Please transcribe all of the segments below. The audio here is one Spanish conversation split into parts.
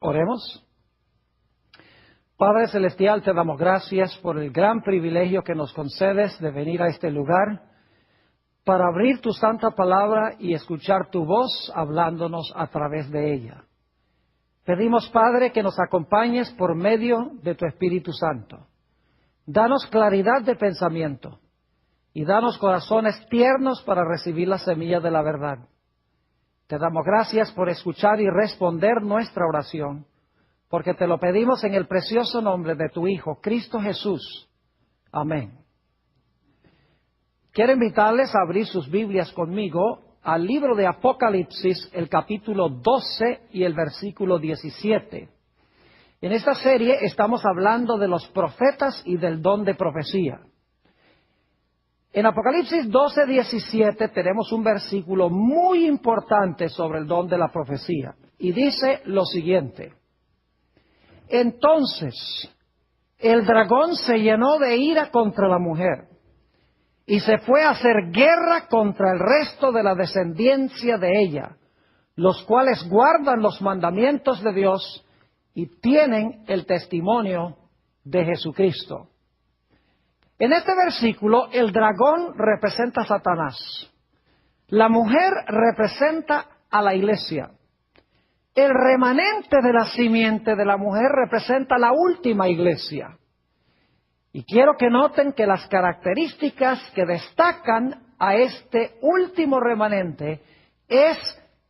Oremos. Padre Celestial, te damos gracias por el gran privilegio que nos concedes de venir a este lugar para abrir tu santa palabra y escuchar tu voz hablándonos a través de ella. Pedimos, Padre, que nos acompañes por medio de tu Espíritu Santo. Danos claridad de pensamiento y danos corazones tiernos para recibir la semilla de la verdad. Te damos gracias por escuchar y responder nuestra oración, porque te lo pedimos en el precioso nombre de tu Hijo, Cristo Jesús. Amén. Quiero invitarles a abrir sus Biblias conmigo al libro de Apocalipsis, el capítulo 12 y el versículo 17. En esta serie estamos hablando de los profetas y del don de profecía. En Apocalipsis 12, 17 tenemos un versículo muy importante sobre el don de la profecía. Y dice lo siguiente: Entonces el dragón se llenó de ira contra la mujer y se fue a hacer guerra contra el resto de la descendencia de ella, los cuales guardan los mandamientos de Dios y tienen el testimonio de Jesucristo. En este versículo, el dragón representa a Satanás. La mujer representa a la iglesia. El remanente de la simiente de la mujer representa la última iglesia. Y quiero que noten que las características que destacan a este último remanente es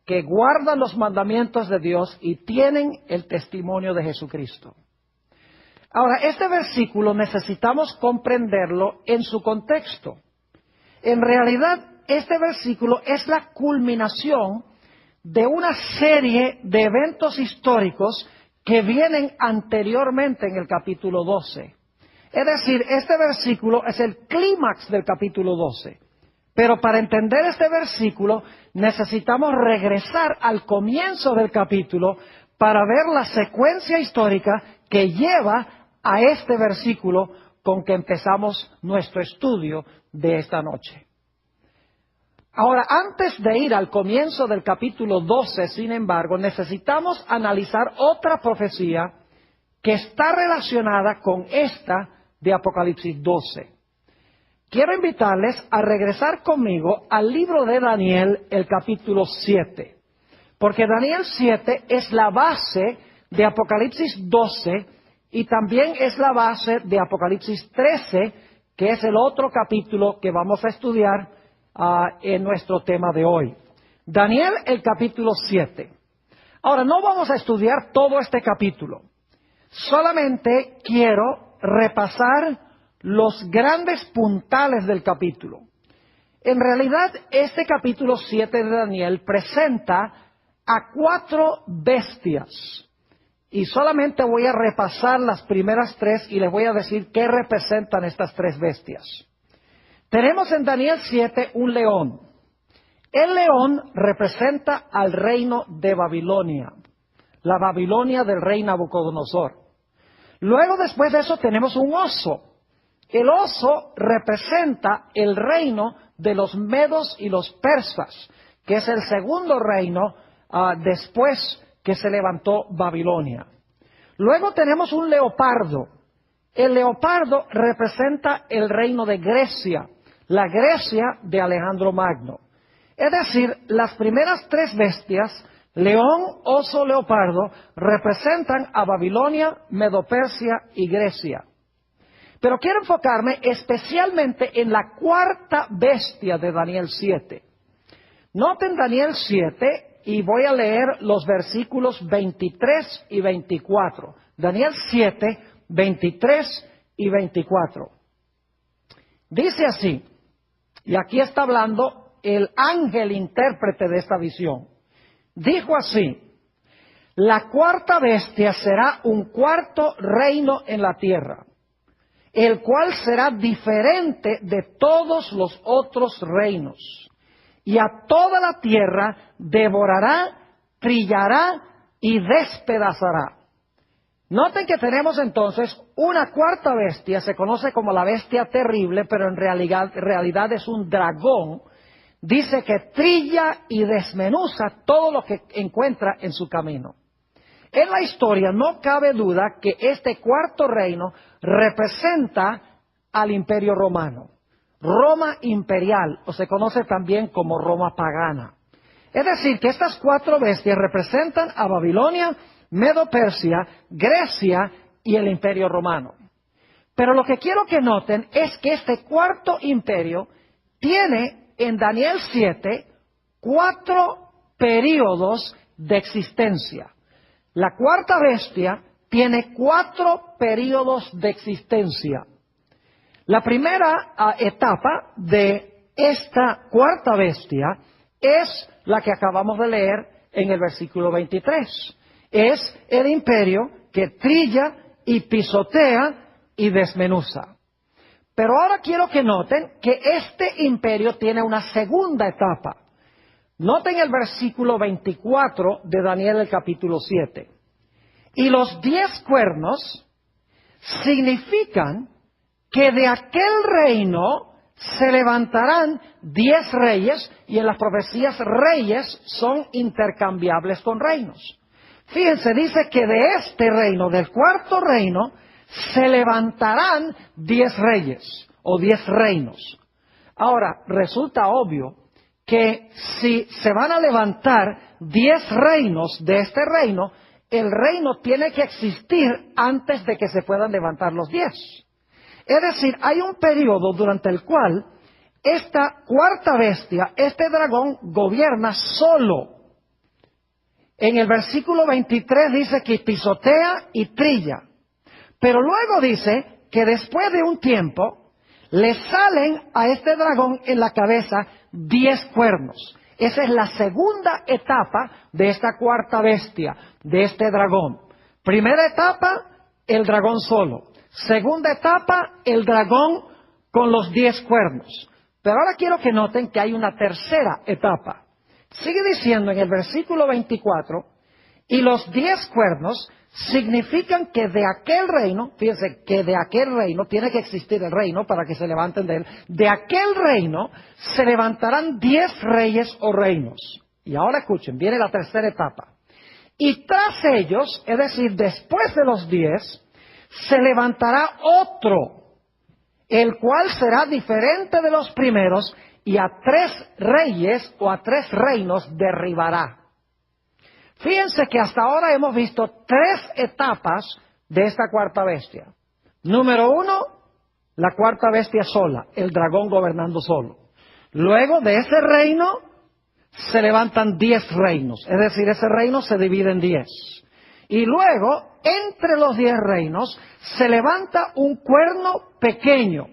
que guardan los mandamientos de Dios y tienen el testimonio de Jesucristo. Ahora, este versículo necesitamos comprenderlo en su contexto. En realidad, este versículo es la culminación de una serie de eventos históricos que vienen anteriormente en el capítulo 12. Es decir, este versículo es el clímax del capítulo 12. Pero para entender este versículo necesitamos regresar al comienzo del capítulo para ver la secuencia histórica que lleva a este versículo con que empezamos nuestro estudio de esta noche. Ahora, antes de ir al comienzo del capítulo 12, sin embargo, necesitamos analizar otra profecía que está relacionada con esta de Apocalipsis 12. Quiero invitarles a regresar conmigo al libro de Daniel, el capítulo 7, porque Daniel 7 es la base de Apocalipsis 12 y también es la base de Apocalipsis 13, que es el otro capítulo que vamos a estudiar en nuestro tema de hoy. Daniel, el capítulo 7. Ahora, no vamos a estudiar todo este capítulo. Solamente quiero repasar los grandes puntales del capítulo. En realidad, este capítulo 7 de Daniel presenta a 4 bestias. Y solamente voy a repasar las primeras 3 y les voy a decir qué representan estas 3 bestias. Tenemos en Daniel 7 un león. El león representa al reino de Babilonia, la Babilonia del rey Nabucodonosor. Luego, después de eso, tenemos un oso. El oso representa el reino de los medos y los persas, que es el segundo reino después que se levantó Babilonia. Luego tenemos un leopardo. El leopardo representa el reino de Grecia, la Grecia de Alejandro Magno. Es decir, las primeras 3 bestias, león, oso, leopardo, representan a Babilonia, Medo-Persia y Grecia. Pero quiero enfocarme especialmente en la 4ª bestia de Daniel 7. Noten Daniel 7 y voy a leer los versículos 23 y 24. Daniel 7, 23 y 24. Dice así, y aquí está hablando el ángel intérprete de esta visión. Dijo así: la 4ª bestia será un 4º reino en la tierra, el cual será diferente de todos los otros reinos, y a toda la tierra devorará, trillará y despedazará. Noten que tenemos entonces una 4ª bestia, se conoce como la bestia terrible, pero en realidad es un dragón. Dice que trilla y desmenuza todo lo que encuentra en su camino. En la historia no cabe duda que este cuarto reino representa al Imperio Romano. Roma imperial, o se conoce también como Roma pagana. Es decir, que estas cuatro bestias representan a Babilonia, Medo-Persia, Grecia y el Imperio Romano. Pero lo que quiero que noten es que este cuarto imperio tiene en Daniel 7 4 períodos de existencia. La cuarta bestia tiene 4 períodos de existencia. La primera etapa de esta cuarta bestia es la que acabamos de leer en el versículo 23. Es el imperio que trilla y pisotea y desmenuza. Pero ahora quiero que noten que este imperio tiene una segunda etapa. Noten el versículo 24 de Daniel el capítulo 7. Y los 10 cuernos significan que de aquel reino se levantarán 10 reyes, y en las profecías reyes son intercambiables con reinos. Fíjense, dice que de este reino, del cuarto reino, se levantarán 10 reyes o 10 reinos. Ahora, resulta obvio que si se van a levantar 10 reinos de este reino, el reino tiene que existir antes de que se puedan levantar los 10. Es decir, hay un periodo durante el cual esta cuarta bestia, este dragón, gobierna solo. En el versículo 23 dice que pisotea y trilla. Pero luego dice que después de un tiempo le salen a este dragón en la cabeza 10 cuernos. Esa es la segunda etapa de esta cuarta bestia, de este dragón. Primera etapa, el dragón solo. Segunda etapa, el dragón con los 10 cuernos. Pero ahora quiero que noten que hay una tercera etapa. Sigue diciendo en el versículo 24, y los 10 cuernos significan que de aquel reino, fíjense que de aquel reino, tiene que existir el reino para que se levanten de él, de aquel reino se levantarán 10 reyes o reinos. Y ahora escuchen, viene la tercera etapa. Y tras ellos, es decir, después de los 10, se levantará otro, el cual será diferente de los primeros, y a 3 reyes o a 3 reinos derribará. Fíjense que hasta ahora hemos visto 3 etapas de esta cuarta bestia. Número 1, la cuarta bestia sola, el dragón gobernando solo. Luego de ese reino se levantan 10 reinos, es decir, ese reino se divide en 10. Y luego, entre los 10 reinos, se levanta un cuerno pequeño.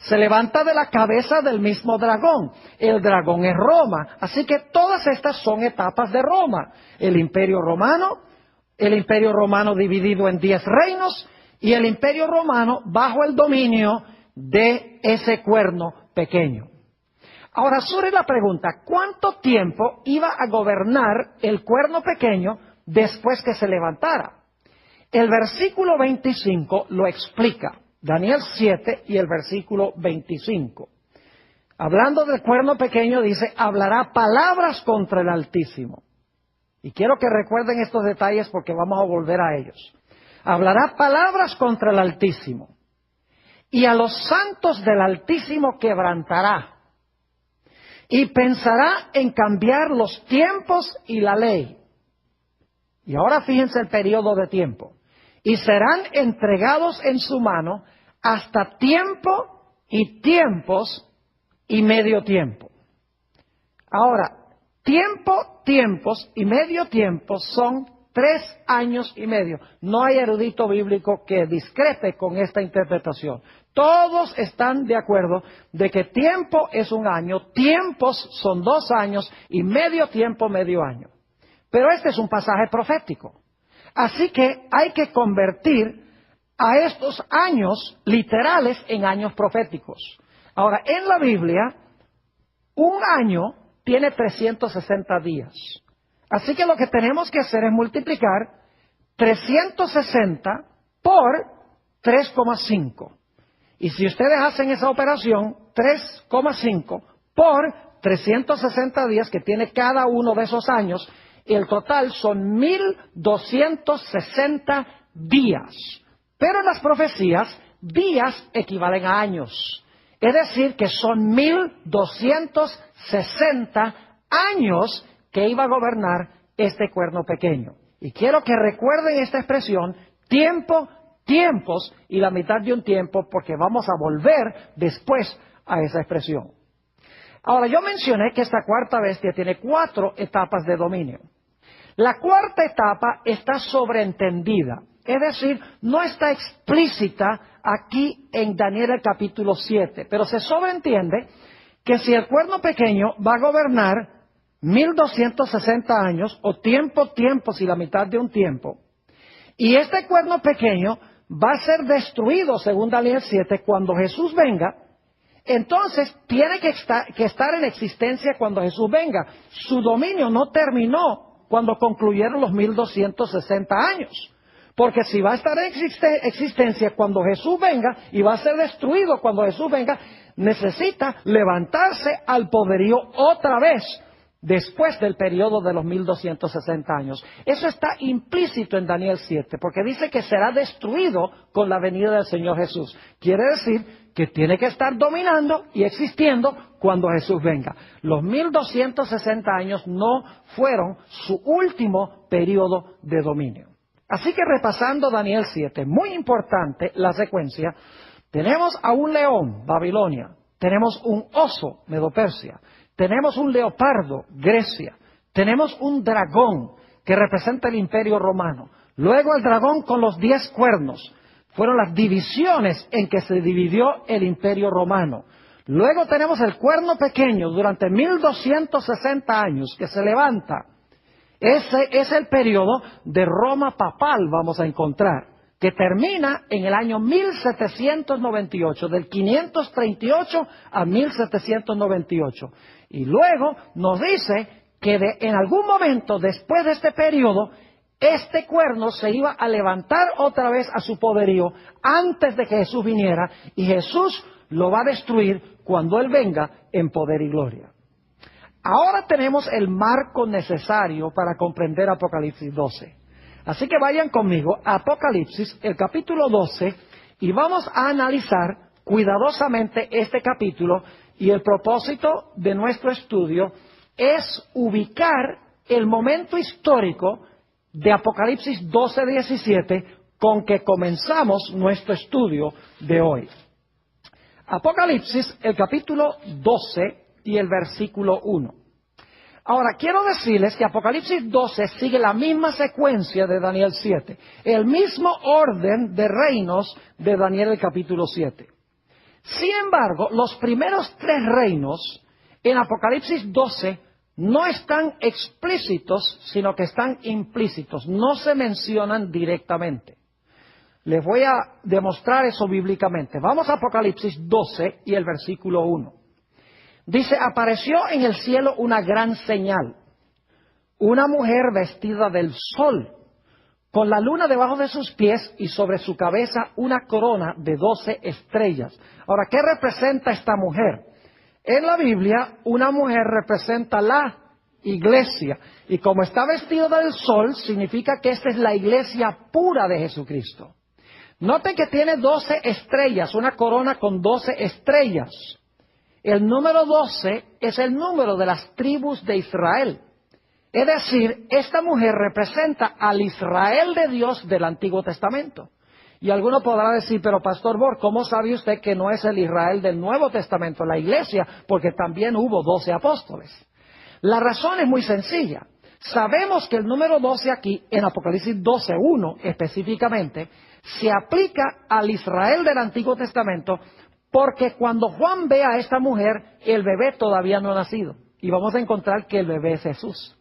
Se levanta de la cabeza del mismo dragón. El dragón es Roma. Así que todas estas son etapas de Roma. El imperio romano dividido en 10 reinos, y el imperio romano bajo el dominio de ese cuerno pequeño. Ahora surge la pregunta, ¿cuánto tiempo iba a gobernar el cuerno pequeño después que se levantara? El versículo 25 lo explica. Daniel 7 y el versículo 25. Hablando del cuerno pequeño dice, hablará palabras contra el Altísimo. Y quiero que recuerden estos detalles porque vamos a volver a ellos. Hablará palabras contra el Altísimo. Y a los santos del Altísimo quebrantará. Y pensará en cambiar los tiempos y la ley. Y ahora fíjense el periodo de tiempo. Y serán entregados en su mano hasta tiempo y tiempos y medio tiempo. Ahora, tiempo, tiempos y medio tiempo son 3 años y medio. No hay erudito bíblico que discrepe con esta interpretación. Todos están de acuerdo de que tiempo es un año, tiempos son 2 años y medio tiempo, medio año. Pero este es un pasaje profético. Así que hay que convertir a estos años literales en años proféticos. Ahora, en la Biblia, un año tiene 360 días. Así que lo que tenemos que hacer es multiplicar 360 por 3,5. Y si ustedes hacen esa operación, 3,5 por 360 días que tiene cada uno de esos años, el total son 1260 días. Pero en las profecías, días equivalen a años. Es decir, que son 1260 años que iba a gobernar este cuerno pequeño. Y quiero que recuerden esta expresión, tiempo, tiempos y la mitad de un tiempo, porque vamos a volver después a esa expresión. Ahora, yo mencioné que esta cuarta bestia tiene 4 etapas de dominio. La cuarta etapa está sobreentendida, es decir, no está explícita aquí en Daniel el capítulo 7, pero se sobreentiende que si el cuerno pequeño va a gobernar 1260 años, o tiempo, tiempos y la mitad de un tiempo, y este cuerno pequeño va a ser destruido, según Daniel 7, cuando Jesús venga, entonces tiene que estar en existencia cuando Jesús venga. Su dominio no terminó cuando concluyeron los 1260 años. Porque si va a estar en existencia cuando Jesús venga y va a ser destruido cuando Jesús venga, necesita levantarse al poderío otra vez después del periodo de los 1260 años. Eso está implícito en Daniel 7, porque dice que será destruido con la venida del Señor Jesús. Quiere decir que tiene que estar dominando y existiendo cuando Jesús venga. Los 1260 años no fueron su último periodo de dominio. Así que repasando Daniel 7, muy importante la secuencia, tenemos a un león, Babilonia, tenemos un oso, Medo-Persia, tenemos un leopardo, Grecia, tenemos un dragón que representa el Imperio Romano, luego el dragón con los 10 cuernos. Fueron las divisiones en que se dividió el Imperio Romano. Luego tenemos el cuerno pequeño durante 1260 años que se levanta. Ese es el periodo de Roma papal, vamos a encontrar, que termina en el año 1798, del 538 a 1798. Y luego nos dice que en algún momento después de este periodo, este cuerno se iba a levantar otra vez a su poderío antes de que Jesús viniera, y Jesús lo va a destruir cuando Él venga en poder y gloria. Ahora tenemos el marco necesario para comprender Apocalipsis 12. Así que vayan conmigo a Apocalipsis, el capítulo 12, y vamos a analizar cuidadosamente este capítulo, y el propósito de nuestro estudio es ubicar el momento histórico de Apocalipsis 12:17 con que comenzamos nuestro estudio de hoy. Apocalipsis, el capítulo 12 y el versículo 1. Ahora, quiero decirles que Apocalipsis 12 sigue la misma secuencia de Daniel 7, el mismo orden de reinos de Daniel el capítulo 7. Sin embargo, los primeros 3 reinos en Apocalipsis 12 no están explícitos, sino que están implícitos, no se mencionan directamente. Les voy a demostrar eso bíblicamente. Vamos a Apocalipsis 12 y el versículo 1. Dice, apareció en el cielo una gran señal, una mujer vestida del sol, con la luna debajo de sus pies y sobre su cabeza una corona de 12 estrellas. Ahora, ¿qué representa esta mujer? En la Biblia, una mujer representa la iglesia. Y como está vestido del sol, significa que esta es la iglesia pura de Jesucristo. Noten que tiene 12 estrellas, una corona con 12 estrellas. El número 12 es el número de las tribus de Israel. Es decir, esta mujer representa al Israel de Dios del Antiguo Testamento. Y alguno podrá decir, pero Pastor Borg, ¿cómo sabe usted que no es el Israel del Nuevo Testamento, la iglesia? Porque también hubo 12 apóstoles. La razón es muy sencilla. Sabemos que el número 12 aquí, en Apocalipsis 12:1 específicamente, se aplica al Israel del Antiguo Testamento, porque cuando Juan ve a esta mujer, el bebé todavía no ha nacido. Y vamos a encontrar que el bebé es Jesús.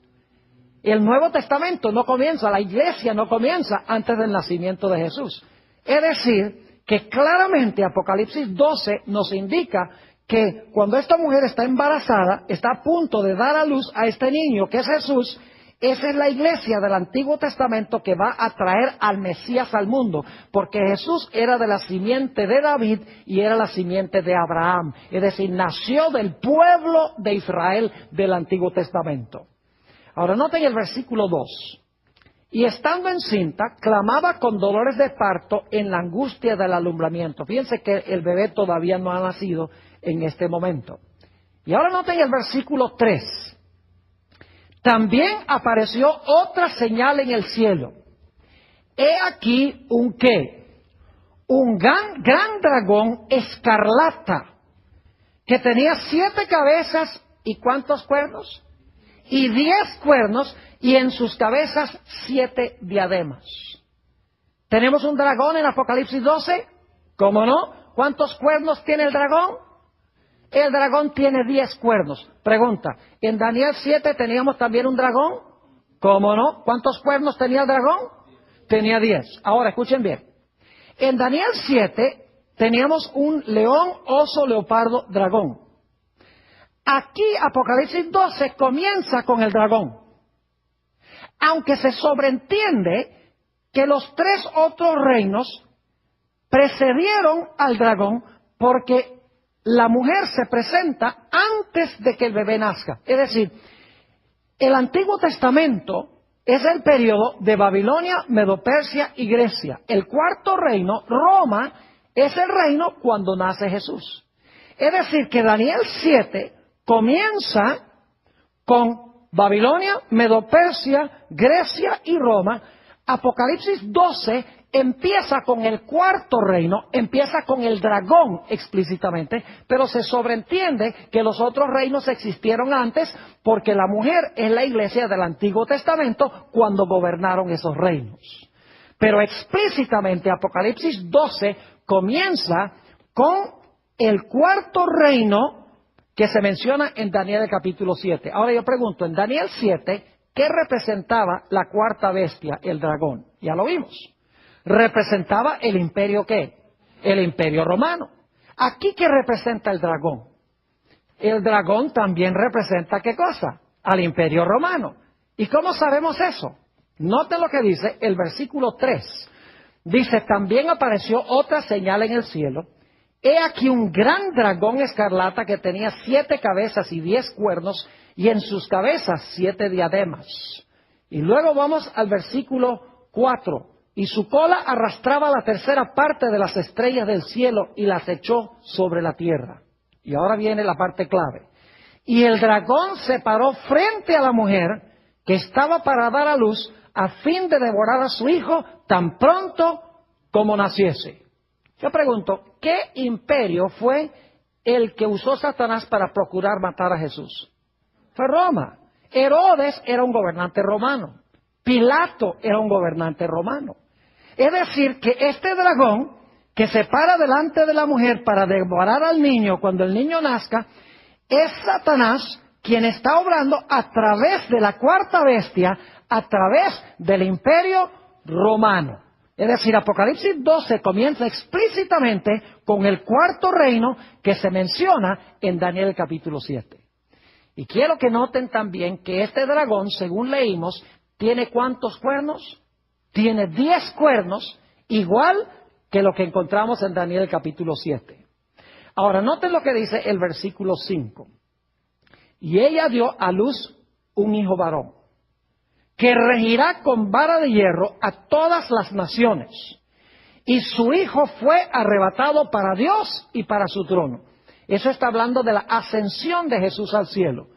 El Nuevo Testamento no comienza, la iglesia no comienza antes del nacimiento de Jesús. Es decir, que claramente Apocalipsis 12 nos indica que cuando esta mujer está embarazada, está a punto de dar a luz a este niño que es Jesús, esa es la iglesia del Antiguo Testamento que va a traer al Mesías al mundo, porque Jesús era de la simiente de David y era la simiente de Abraham, es decir, nació del pueblo de Israel del Antiguo Testamento. Ahora noten el versículo 2. Y estando encinta, clamaba con dolores de parto en la angustia del alumbramiento. Fíjense que el bebé todavía no ha nacido en este momento. Y ahora noten el versículo 3. También apareció otra señal en el cielo. He aquí un ¿qué? Un gran dragón escarlata, que tenía 7 cabezas y ¿cuántos cuernos? Y 10 cuernos, y en sus cabezas 7 diademas. ¿Tenemos un dragón en Apocalipsis 12? ¿Cómo no? ¿Cuántos cuernos tiene el dragón? El dragón tiene 10 cuernos. Pregunta, ¿en Daniel 7 teníamos también un dragón? ¿Cómo no? ¿Cuántos cuernos tenía el dragón? Tenía 10. Ahora, escuchen bien. En Daniel 7 teníamos un león, oso, leopardo, dragón. Aquí Apocalipsis 12 comienza con el dragón. Aunque se sobreentiende que los 3 otros reinos precedieron al dragón porque la mujer se presenta antes de que el bebé nazca. Es decir, el Antiguo Testamento es el periodo de Babilonia, Medo-Persia y Grecia. El cuarto reino, Roma, es el reino cuando nace Jesús. Es decir, que Daniel 7 comienza con Babilonia, Medo-Persia, Grecia y Roma. Apocalipsis 12 empieza con el cuarto reino, empieza con el dragón explícitamente, pero se sobreentiende que los otros reinos existieron antes porque la mujer es la iglesia del Antiguo Testamento cuando gobernaron esos reinos. Pero explícitamente Apocalipsis 12 comienza con el cuarto reino que se menciona en Daniel capítulo 7. Ahora yo pregunto, en Daniel 7, ¿qué representaba la cuarta bestia, el dragón? Ya lo vimos. Representaba el imperio ¿qué? El imperio romano. Aquí, ¿qué representa el dragón? El dragón también representa ¿qué cosa? Al imperio romano. ¿Y cómo sabemos eso? Noten lo que dice el versículo 3. Dice, también apareció otra señal en el cielo. He aquí un gran dragón escarlata que tenía 7 cabezas y 10 cuernos, y en sus cabezas 7 diademas. Y luego vamos al versículo 4. Y su cola arrastraba la tercera parte de las estrellas del cielo y las echó sobre la tierra. Y ahora viene la parte clave. Y el dragón se paró frente a la mujer que estaba para dar a luz a fin de devorar a su hijo tan pronto como naciese. Yo pregunto, ¿qué imperio fue el que usó Satanás para procurar matar a Jesús? Fue Roma. Herodes era un gobernante romano. Pilato era un gobernante romano. Es decir, que este dragón que se para delante de la mujer para devorar al niño cuando el niño nazca, es Satanás quien está obrando a través de la cuarta bestia, a través del imperio romano. Es decir, Apocalipsis 12 comienza explícitamente con el cuarto reino que se menciona en Daniel capítulo 7. Y quiero que noten también que este dragón, según leímos, ¿tiene cuántos cuernos? Tiene 10 cuernos, igual que lo que encontramos en Daniel capítulo 7. Ahora, noten lo que dice el versículo 5. Y ella dio a luz un hijo varón, que regirá con vara de hierro a todas las naciones. Y su hijo fue arrebatado para Dios y para su trono. Eso está hablando de la ascensión de Jesús al cielo.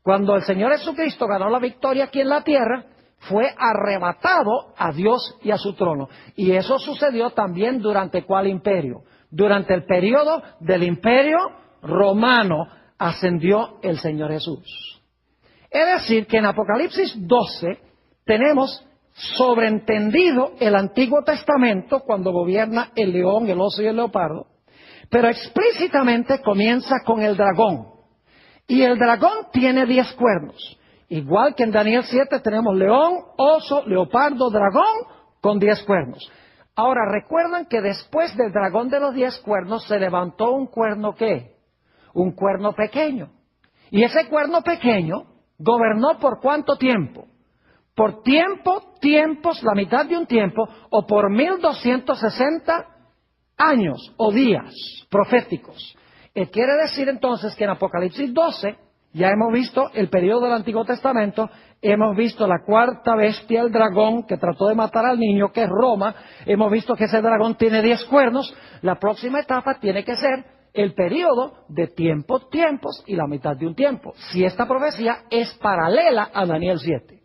Cuando el Señor Jesucristo ganó la victoria aquí en la tierra, fue arrebatado a Dios y a su trono. Y eso sucedió también durante ¿cuál imperio? Durante el periodo del imperio romano ascendió el Señor Jesús. Es decir, que en Apocalipsis 12 tenemos sobreentendido el Antiguo Testamento cuando gobierna el león, el oso y el leopardo, pero explícitamente comienza con el dragón. Y el dragón tiene 10 cuernos. Igual que en Daniel 7 tenemos león, oso, leopardo, dragón con 10 cuernos. Ahora, recuerdan que después del dragón de los 10 cuernos se levantó un cuerno ¿qué? Un cuerno pequeño. Y ese cuerno pequeño gobernó ¿por cuánto tiempo? Por tiempos, la mitad de un tiempo, o por 1260 años o días proféticos. Quiere decir entonces que en Apocalipsis 12, ya hemos visto el periodo del Antiguo Testamento, hemos visto la cuarta bestia, el dragón, que trató de matar al niño, que es Roma. Hemos visto que ese dragón tiene 10 cuernos. La próxima etapa tiene que ser el periodo de tiempos y la mitad de un tiempo. Si esta profecía es paralela a Daniel 7.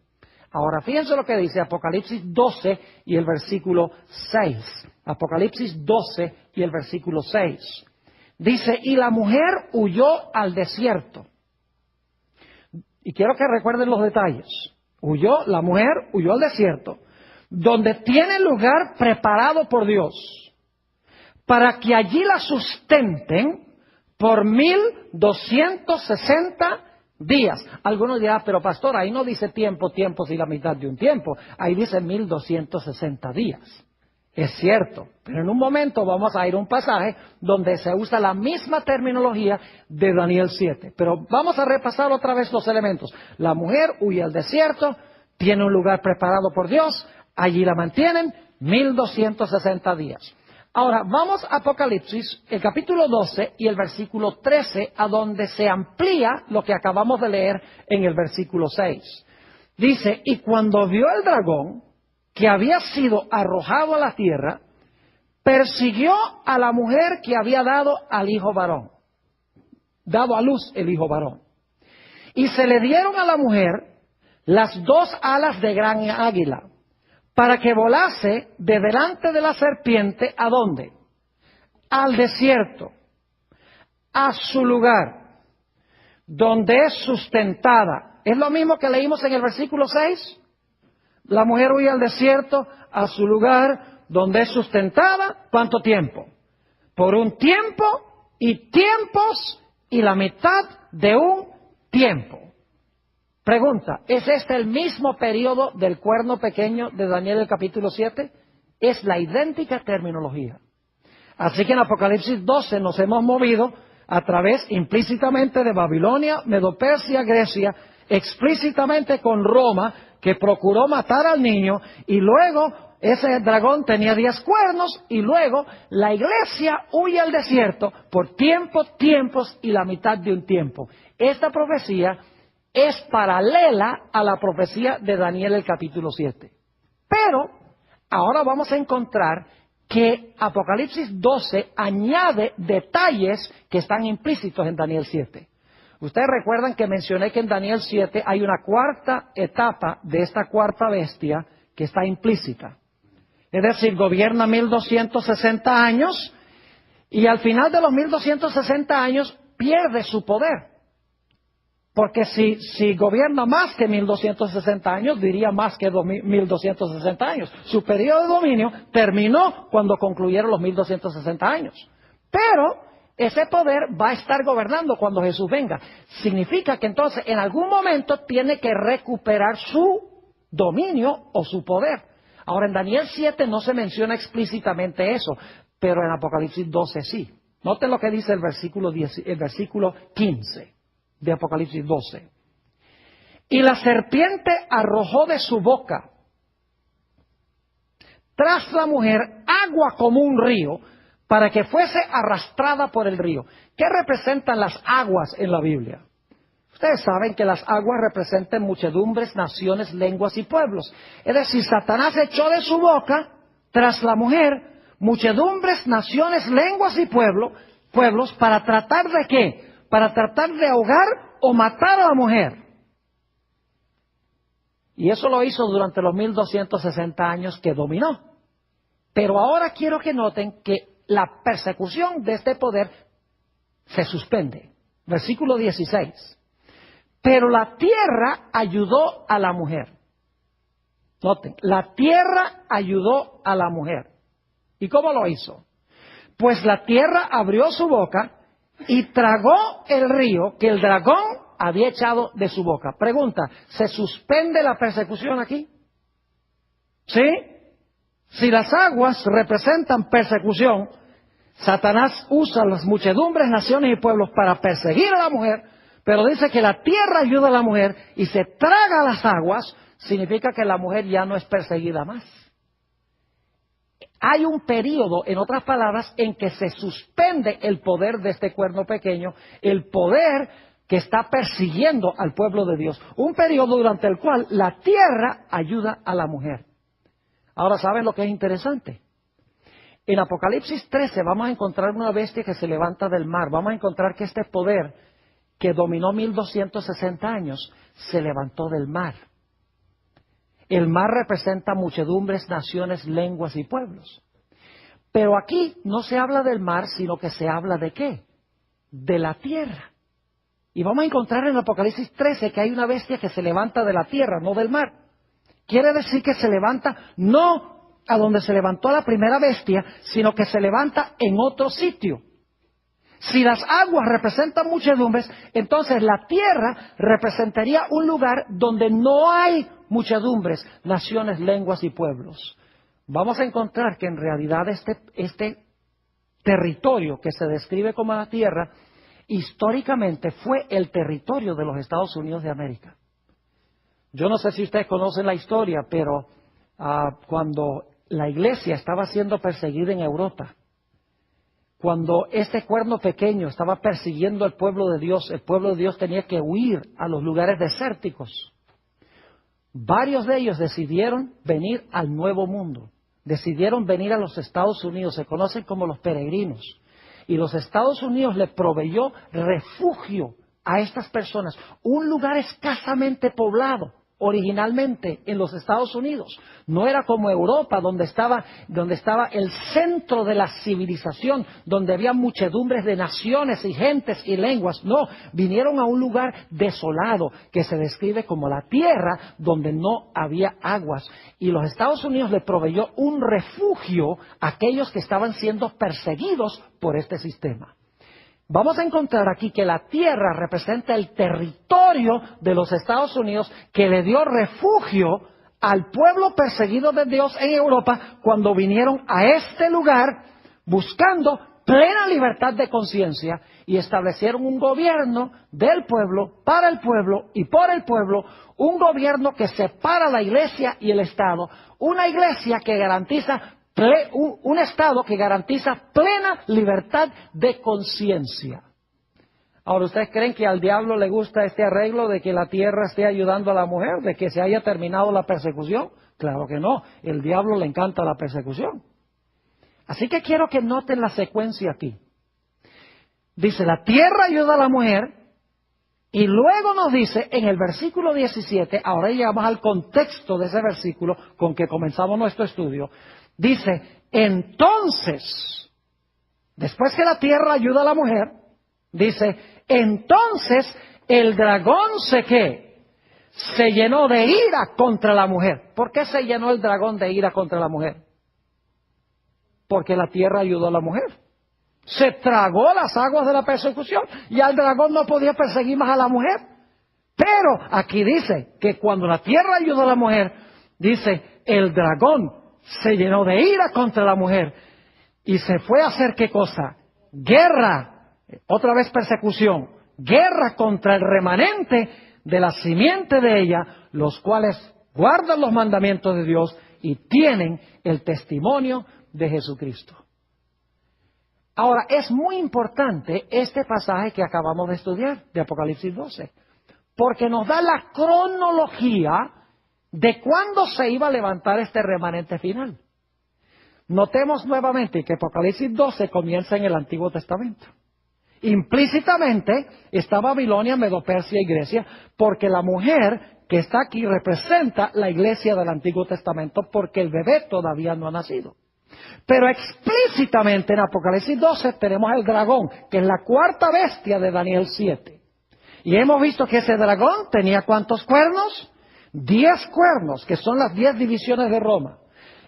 Ahora, fíjense lo que dice Apocalipsis 12 y el versículo 6. Apocalipsis 12 y el versículo 6. Dice, y la mujer huyó al desierto. Y quiero que recuerden los detalles. La mujer huyó al desierto, donde tiene lugar preparado por Dios, para que allí la sustenten por 1260 días. Algunos dirán, pero pastor, ahí no dice tiempos y la mitad de un tiempo. Ahí dice 1260 días. Es cierto, pero en un momento vamos a ir a un pasaje donde se usa la misma terminología de Daniel 7. Pero vamos a repasar otra vez los elementos. La mujer huye al desierto, tiene un lugar preparado por Dios, allí la mantienen 1260 días. Ahora, vamos a Apocalipsis, el capítulo 12 y el versículo 13, a donde se amplía lo que acabamos de leer en el versículo 6. Dice, y cuando vio el dragón, que había sido arrojado a la tierra, persiguió a la mujer que había dado al hijo varón, dado a luz el hijo varón. Y se le dieron a la mujer las 2 alas de gran águila, para que volase de delante de la serpiente, ¿a dónde? Al desierto, a su lugar, donde es sustentada. Es lo mismo que leímos en el versículo 6. La mujer huye al desierto, a su lugar, donde es sustentada. ¿Cuánto tiempo? Por un tiempo y tiempos y la mitad de un tiempo. Pregunta, ¿es este el mismo periodo del cuerno pequeño de Daniel el capítulo 7? Es la idéntica terminología. Así que en Apocalipsis 12 nos hemos movido a través implícitamente de Babilonia, Medo-Persia, Grecia, explícitamente con Roma, que procuró matar al niño, y luego ese dragón tenía 10 cuernos, y luego la iglesia huye al desierto por tiempos y la mitad de un tiempo. Esta profecía es paralela a la profecía de Daniel el capítulo 7. Pero ahora vamos a encontrar que Apocalipsis 12 añade detalles que están implícitos en Daniel 7. Ustedes recuerdan que mencioné que en Daniel 7 hay una cuarta etapa de esta cuarta bestia que está implícita. Es decir, gobierna 1260 años y al final de los 1260 años pierde su poder. Porque si gobierna más que 1260 años, diría más que 1260 años. Su periodo de dominio terminó cuando concluyeron los 1260 años. Pero ese poder va a estar gobernando cuando Jesús venga. Significa que entonces en algún momento tiene que recuperar su dominio o su poder. Ahora en Daniel 7 no se menciona explícitamente eso, pero en Apocalipsis 12 sí. Noten lo que dice el versículo 15 de Apocalipsis 12. Y la serpiente arrojó de su boca tras la mujer agua como un río, para que fuese arrastrada por el río. ¿Qué representan las aguas en la Biblia? Ustedes saben que las aguas representan muchedumbres, naciones, lenguas y pueblos. Es decir, Satanás echó de su boca, tras la mujer, muchedumbres, naciones, lenguas y pueblos, ¿para tratar de qué? Para tratar de ahogar o matar a la mujer. Y eso lo hizo durante los 1260 años que dominó. Pero ahora quiero que noten que la persecución de este poder se suspende. Versículo 16. Pero la tierra ayudó a la mujer. Noten, la tierra ayudó a la mujer. ¿Y cómo lo hizo? Pues la tierra abrió su boca y tragó el río que el dragón había echado de su boca. Pregunta, ¿se suspende la persecución aquí? ¿Sí? Si las aguas representan persecución, Satanás usa las muchedumbres, naciones y pueblos para perseguir a la mujer, pero dice que la tierra ayuda a la mujer y se traga las aguas, significa que la mujer ya no es perseguida más. Hay un periodo, en otras palabras, en que se suspende el poder de este cuerno pequeño, el poder que está persiguiendo al pueblo de Dios. Un periodo durante el cual la tierra ayuda a la mujer. Ahora, ¿saben lo que es interesante? En Apocalipsis 13 vamos a encontrar una bestia que se levanta del mar. Vamos a encontrar que este poder que dominó 1260 años se levantó del mar. El mar representa muchedumbres, naciones, lenguas y pueblos. Pero aquí no se habla del mar, sino que se habla ¿de qué? De la tierra. Y vamos a encontrar en Apocalipsis 13 que hay una bestia que se levanta de la tierra, no del mar. Quiere decir que se levanta no a donde se levantó la primera bestia, sino que se levanta en otro sitio. Si las aguas representan muchedumbres, entonces la tierra representaría un lugar donde no hay muchedumbres, naciones, lenguas y pueblos. Vamos a encontrar que en realidad este territorio que se describe como la tierra, históricamente fue el territorio de los Estados Unidos de América. Yo no sé si ustedes conocen la historia, pero cuando la iglesia estaba siendo perseguida en Europa, cuando este cuerno pequeño estaba persiguiendo al pueblo de Dios, el pueblo de Dios tenía que huir a los lugares desérticos. Varios de ellos decidieron venir al Nuevo Mundo, decidieron venir a los Estados Unidos, se conocen como los peregrinos. Y los Estados Unidos le proveyó refugio a estas personas, un lugar escasamente poblado originalmente en los Estados Unidos. No era como Europa, donde estaba el centro de la civilización, donde había muchedumbres de naciones y gentes y lenguas. No, vinieron a un lugar desolado que se describe como la tierra donde no había aguas. Y los Estados Unidos le proveyó un refugio a aquellos que estaban siendo perseguidos por este sistema. Vamos a encontrar aquí que la tierra representa el territorio de los Estados Unidos que le dio refugio al pueblo perseguido de Dios en Europa cuando vinieron a este lugar buscando plena libertad de conciencia y establecieron un gobierno del pueblo, para el pueblo y por el pueblo, un gobierno que separa la iglesia y el Estado, una iglesia que garantiza un Estado que garantiza plena libertad de conciencia. Ahora, ¿ustedes creen que al diablo le gusta este arreglo de que la tierra esté ayudando a la mujer, de que se haya terminado la persecución? Claro que no, el diablo le encanta la persecución. Así que quiero que noten la secuencia aquí. Dice, la tierra ayuda a la mujer, y luego nos dice en el versículo 17, ahora llegamos al contexto de ese versículo con que comenzamos nuestro estudio. Dice, entonces, después que la tierra ayuda a la mujer, dice, entonces el dragón se llenó de ira contra la mujer. ¿Por qué se llenó el dragón de ira contra la mujer? Porque la tierra ayudó a la mujer. Se tragó las aguas de la persecución y al dragón no podía perseguir más a la mujer. Pero aquí dice que cuando la tierra ayudó a la mujer, dice, el dragón se llenó de ira contra la mujer y se fue a hacer ¿qué cosa? Guerra, otra vez persecución, guerra contra el remanente de la simiente de ella, los cuales guardan los mandamientos de Dios y tienen el testimonio de Jesucristo. Ahora, es muy importante este pasaje que acabamos de estudiar, de Apocalipsis 12, porque nos da la cronología de cuándo se iba a levantar este remanente final. Notemos nuevamente que Apocalipsis 12 comienza en el Antiguo Testamento. Implícitamente está Babilonia, Medo-Persia y Grecia, porque la mujer que está aquí representa la iglesia del Antiguo Testamento, porque el bebé todavía no ha nacido. Pero explícitamente en Apocalipsis 12 tenemos el dragón, que es la cuarta bestia de Daniel 7. Y hemos visto que ese dragón tenía ¿cuántos cuernos? 10 cuernos, que son las 10 divisiones de Roma.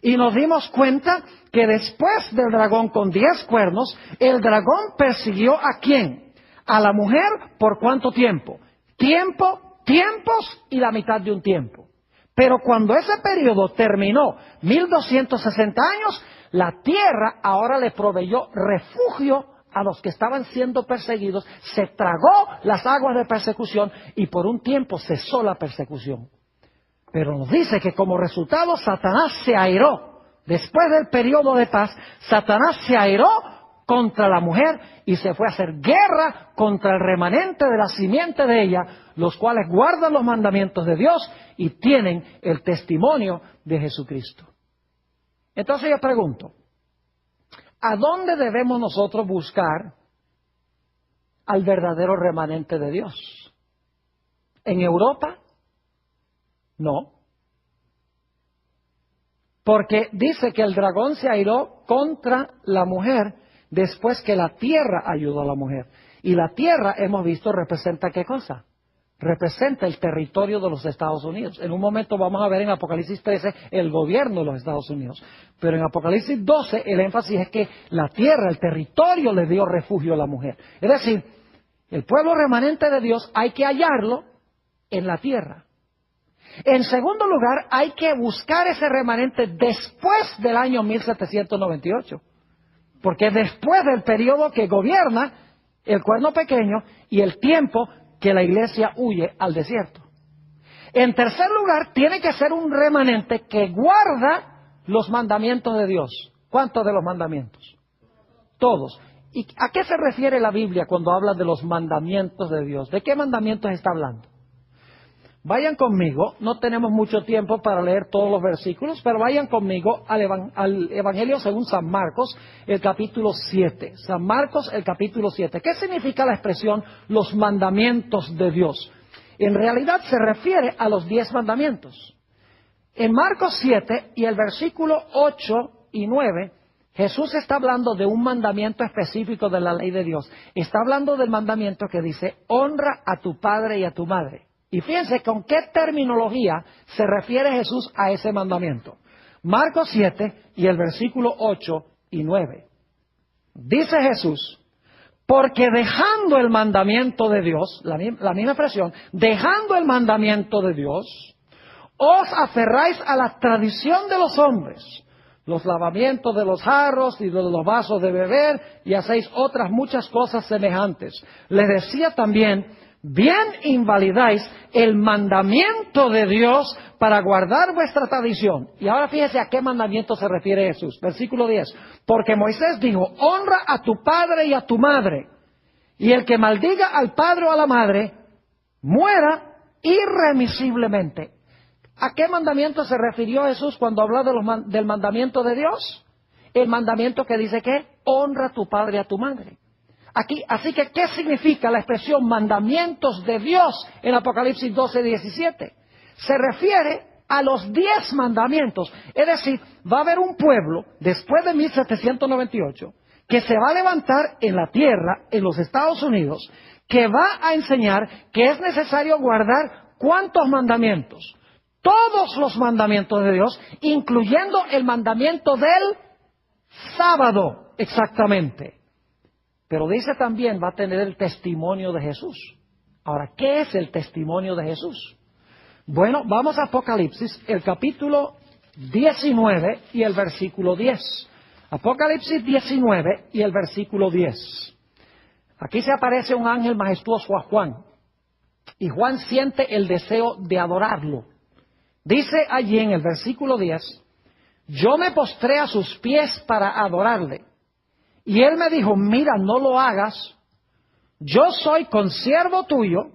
Y nos dimos cuenta que después del dragón con 10 cuernos, el dragón persiguió ¿a quién? A la mujer, ¿por cuánto tiempo? Tiempos y la mitad de un tiempo. Pero cuando ese periodo terminó, 1260 años, la tierra ahora le proveyó refugio a los que estaban siendo perseguidos, se tragó las aguas de persecución y por un tiempo cesó la persecución. Pero nos dice que como resultado Satanás se airó. Después del periodo de paz, Satanás se airó contra la mujer y se fue a hacer guerra contra el remanente de la simiente de ella, los cuales guardan los mandamientos de Dios y tienen el testimonio de Jesucristo. Entonces yo pregunto, ¿a dónde debemos nosotros buscar al verdadero remanente de Dios? ¿En Europa? No. Porque dice que el dragón se airó contra la mujer después que la tierra ayudó a la mujer. Y la tierra, hemos visto, representa ¿qué cosa? Representa el territorio de los Estados Unidos. En un momento vamos a ver en Apocalipsis 13 el gobierno de los Estados Unidos. Pero en Apocalipsis 12 el énfasis es que la tierra, el territorio le dio refugio a la mujer. Es decir, el pueblo remanente de Dios hay que hallarlo en la tierra. En segundo lugar, hay que buscar ese remanente después del año 1798, porque después del periodo que gobierna el cuerno pequeño y el tiempo que la iglesia huye al desierto. En tercer lugar, tiene que ser un remanente que guarda los mandamientos de Dios. ¿Cuántos de los mandamientos? Todos. ¿Y a qué se refiere la Biblia cuando habla de los mandamientos de Dios? ¿De qué mandamientos está hablando? Vayan conmigo, no tenemos mucho tiempo para leer todos los versículos, pero vayan conmigo al Evangelio según San Marcos, el capítulo 7. San Marcos, el capítulo 7. ¿Qué significa la expresión los mandamientos de Dios? En realidad se refiere a los 10 mandamientos. En Marcos 7 y el versículo 8 y 9, Jesús está hablando de un mandamiento específico de la ley de Dios. Está hablando del mandamiento que dice, honra a tu padre y a tu madre. Y fíjense con qué terminología se refiere Jesús a ese mandamiento. Marcos 7 y el versículo 8 y 9. Dice Jesús, porque dejando el mandamiento de Dios, la misma expresión, dejando el mandamiento de Dios, os aferráis a la tradición de los hombres, los lavamientos de los jarros y de los vasos de beber, y hacéis otras muchas cosas semejantes. Les decía también, bien invalidáis el mandamiento de Dios para guardar vuestra tradición. Y ahora fíjese a qué mandamiento se refiere Jesús. Versículo 10. Porque Moisés dijo, honra a tu padre y a tu madre. Y el que maldiga al padre o a la madre, muera irremisiblemente. ¿A qué mandamiento se refirió Jesús cuando habló del mandamiento de Dios? El mandamiento que dice que honra a tu padre y a tu madre. Aquí, así que, ¿qué significa la expresión mandamientos de Dios en Apocalipsis 12:17? Se refiere a los 10 mandamientos. Es decir, va a haber un pueblo, después de 1798, que se va a levantar en la tierra, en los Estados Unidos, que va a enseñar que es necesario guardar ¿cuántos mandamientos? Todos los mandamientos de Dios, incluyendo el mandamiento del sábado, exactamente. Pero dice también va a tener el testimonio de Jesús. Ahora, ¿qué es el testimonio de Jesús? Bueno, vamos a Apocalipsis, el capítulo 19 y el versículo 10. Apocalipsis 19 y el versículo 10. Aquí se aparece un ángel majestuoso a Juan. Y Juan siente el deseo de adorarlo. Dice allí en el versículo 10, yo me postré a sus pies para adorarle. Y él me dijo, mira, no lo hagas, yo soy consiervo tuyo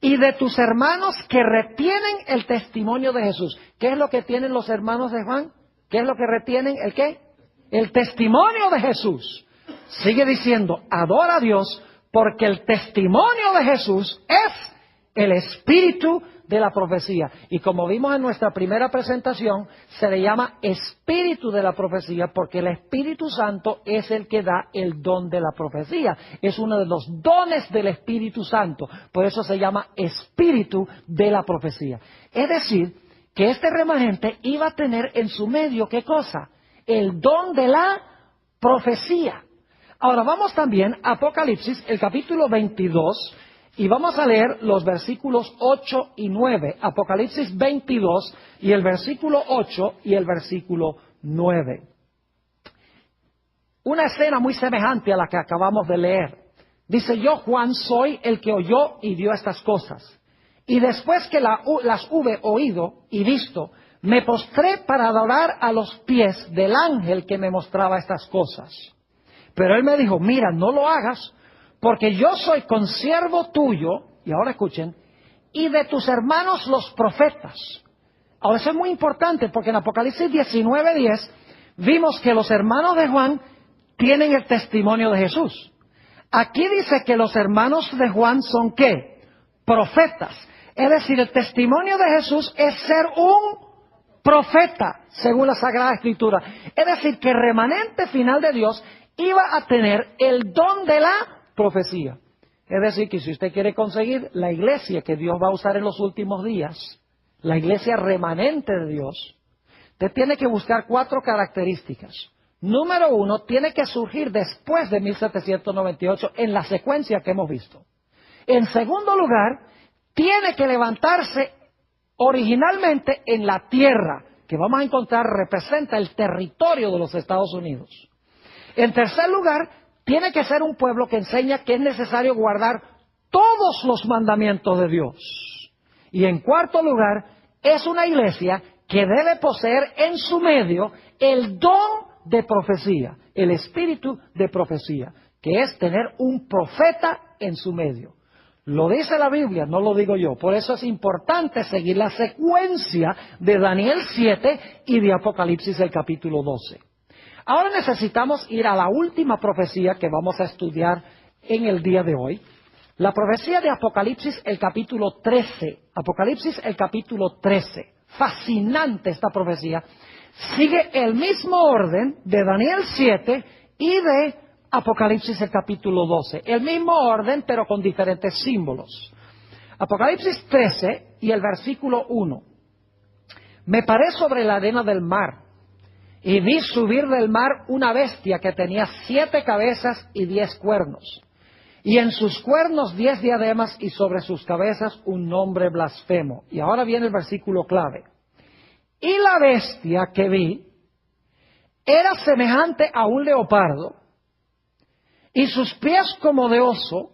y de tus hermanos que retienen el testimonio de Jesús. ¿Qué es lo que tienen los hermanos de Juan? ¿Qué es lo que retienen? ¿El qué? El testimonio de Jesús. Sigue diciendo, adora a Dios porque el testimonio de Jesús es el espíritu de la profecía. Y como vimos en nuestra primera presentación, se le llama espíritu de la profecía porque el Espíritu Santo es el que da el don de la profecía. Es uno de los dones del Espíritu Santo. Por eso se llama espíritu de la profecía. Es decir, que este remanente iba a tener en su medio, ¿qué cosa? El don de la profecía. Ahora vamos también a Apocalipsis, el capítulo 22, y vamos a leer los versículos 8 y 9. Apocalipsis 22 y el versículo 8 y el versículo 9. Una escena muy semejante a la que acabamos de leer. Dice, yo Juan soy el que oyó y vio estas cosas. Y después que las hube oído y visto, me postré para adorar a los pies del ángel que me mostraba estas cosas. Pero él me dijo, mira, no lo hagas, porque yo soy consiervo tuyo, y ahora escuchen, y de tus hermanos los profetas. Ahora eso es muy importante, porque en Apocalipsis 19:10 vimos que los hermanos de Juan tienen el testimonio de Jesús. Aquí dice que los hermanos de Juan son ¿qué? Profetas. Es decir, el testimonio de Jesús es ser un profeta, según la Sagrada Escritura. Es decir, que el remanente final de Dios iba a tener el don de la profecía. Es decir, que si usted quiere conseguir la iglesia que Dios va a usar en los últimos días, la iglesia remanente de Dios, usted tiene que buscar 4 características. Número 1, tiene que surgir después de 1798 en la secuencia que hemos visto. En segundo lugar, tiene que levantarse originalmente en la tierra, que vamos a encontrar representa el territorio de los Estados Unidos. En tercer lugar, tiene que ser un pueblo que enseña que es necesario guardar todos los mandamientos de Dios. Y en cuarto lugar, es una iglesia que debe poseer en su medio el don de profecía, el espíritu de profecía, que es tener un profeta en su medio. Lo dice la Biblia, no lo digo yo. Por eso es importante seguir la secuencia de Daniel 7 y de Apocalipsis el capítulo 12. Ahora necesitamos ir a la última profecía que vamos a estudiar en el día de hoy. La profecía de Apocalipsis el capítulo 13. Apocalipsis el capítulo 13. Fascinante esta profecía. Sigue el mismo orden de Daniel 7 y de Apocalipsis el capítulo 12. El mismo orden, pero con diferentes símbolos. Apocalipsis 13 y el versículo 1. Me paré sobre la arena del mar y vi subir del mar una bestia que tenía 7 cabezas y 10 cuernos. Y en sus cuernos 10 diademas y sobre sus cabezas un nombre blasfemo. Y ahora viene el versículo clave. Y la bestia que vi era semejante a un leopardo, y sus pies como de oso,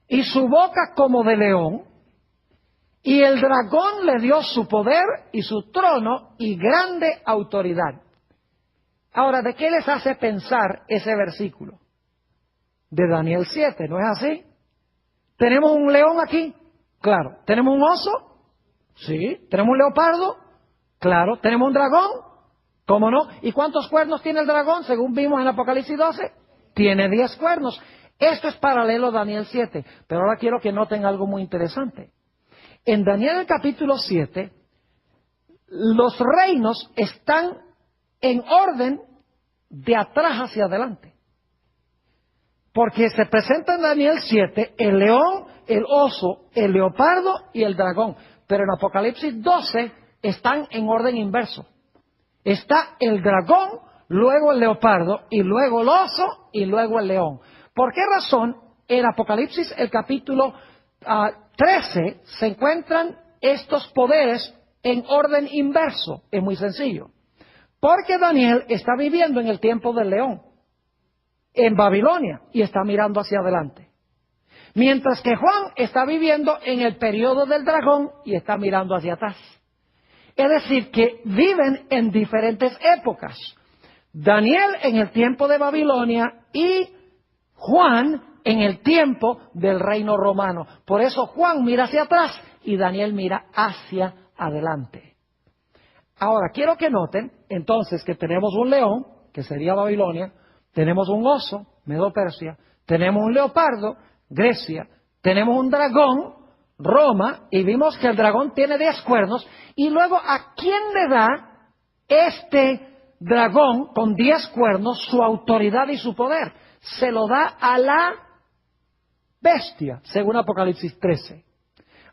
y su boca como de león, y el dragón le dio su poder y su trono y grande autoridad. Ahora, ¿de qué les hace pensar ese versículo? De Daniel 7, ¿no es así? ¿Tenemos un león aquí? Claro. ¿Tenemos un oso? Sí. ¿Tenemos un leopardo? Claro. ¿Tenemos un dragón? ¿Cómo no? ¿Y cuántos cuernos tiene el dragón? Según vimos en Apocalipsis 12, tiene 10 cuernos. Esto es paralelo a Daniel 7, pero ahora quiero que noten algo muy interesante. En Daniel el capítulo 7, los reinos están en orden de atrás hacia adelante. Porque se presenta en Daniel 7 el león, el oso, el leopardo y el dragón. Pero en Apocalipsis 12 están en orden inverso. Está el dragón, luego el leopardo, y luego el oso, y luego el león. ¿Por qué razón en Apocalipsis el capítulo 13 se encuentran estos poderes en orden inverso? Es muy sencillo. Porque Daniel está viviendo en el tiempo del león, en Babilonia, y está mirando hacia adelante. Mientras que Juan está viviendo en el periodo del dragón y está mirando hacia atrás. Es decir, que viven en diferentes épocas. Daniel en el tiempo de Babilonia y Juan en el tiempo del reino romano. Por eso Juan mira hacia atrás y Daniel mira hacia adelante. Ahora, quiero que noten entonces que tenemos un león, que sería Babilonia, tenemos un oso, Medo-Persia, tenemos un leopardo, Grecia, tenemos un dragón, Roma, y vimos que el dragón tiene 10 cuernos, y luego ¿a quién le da este dragón con 10 cuernos su autoridad y su poder? Se lo da a la bestia, según Apocalipsis 13.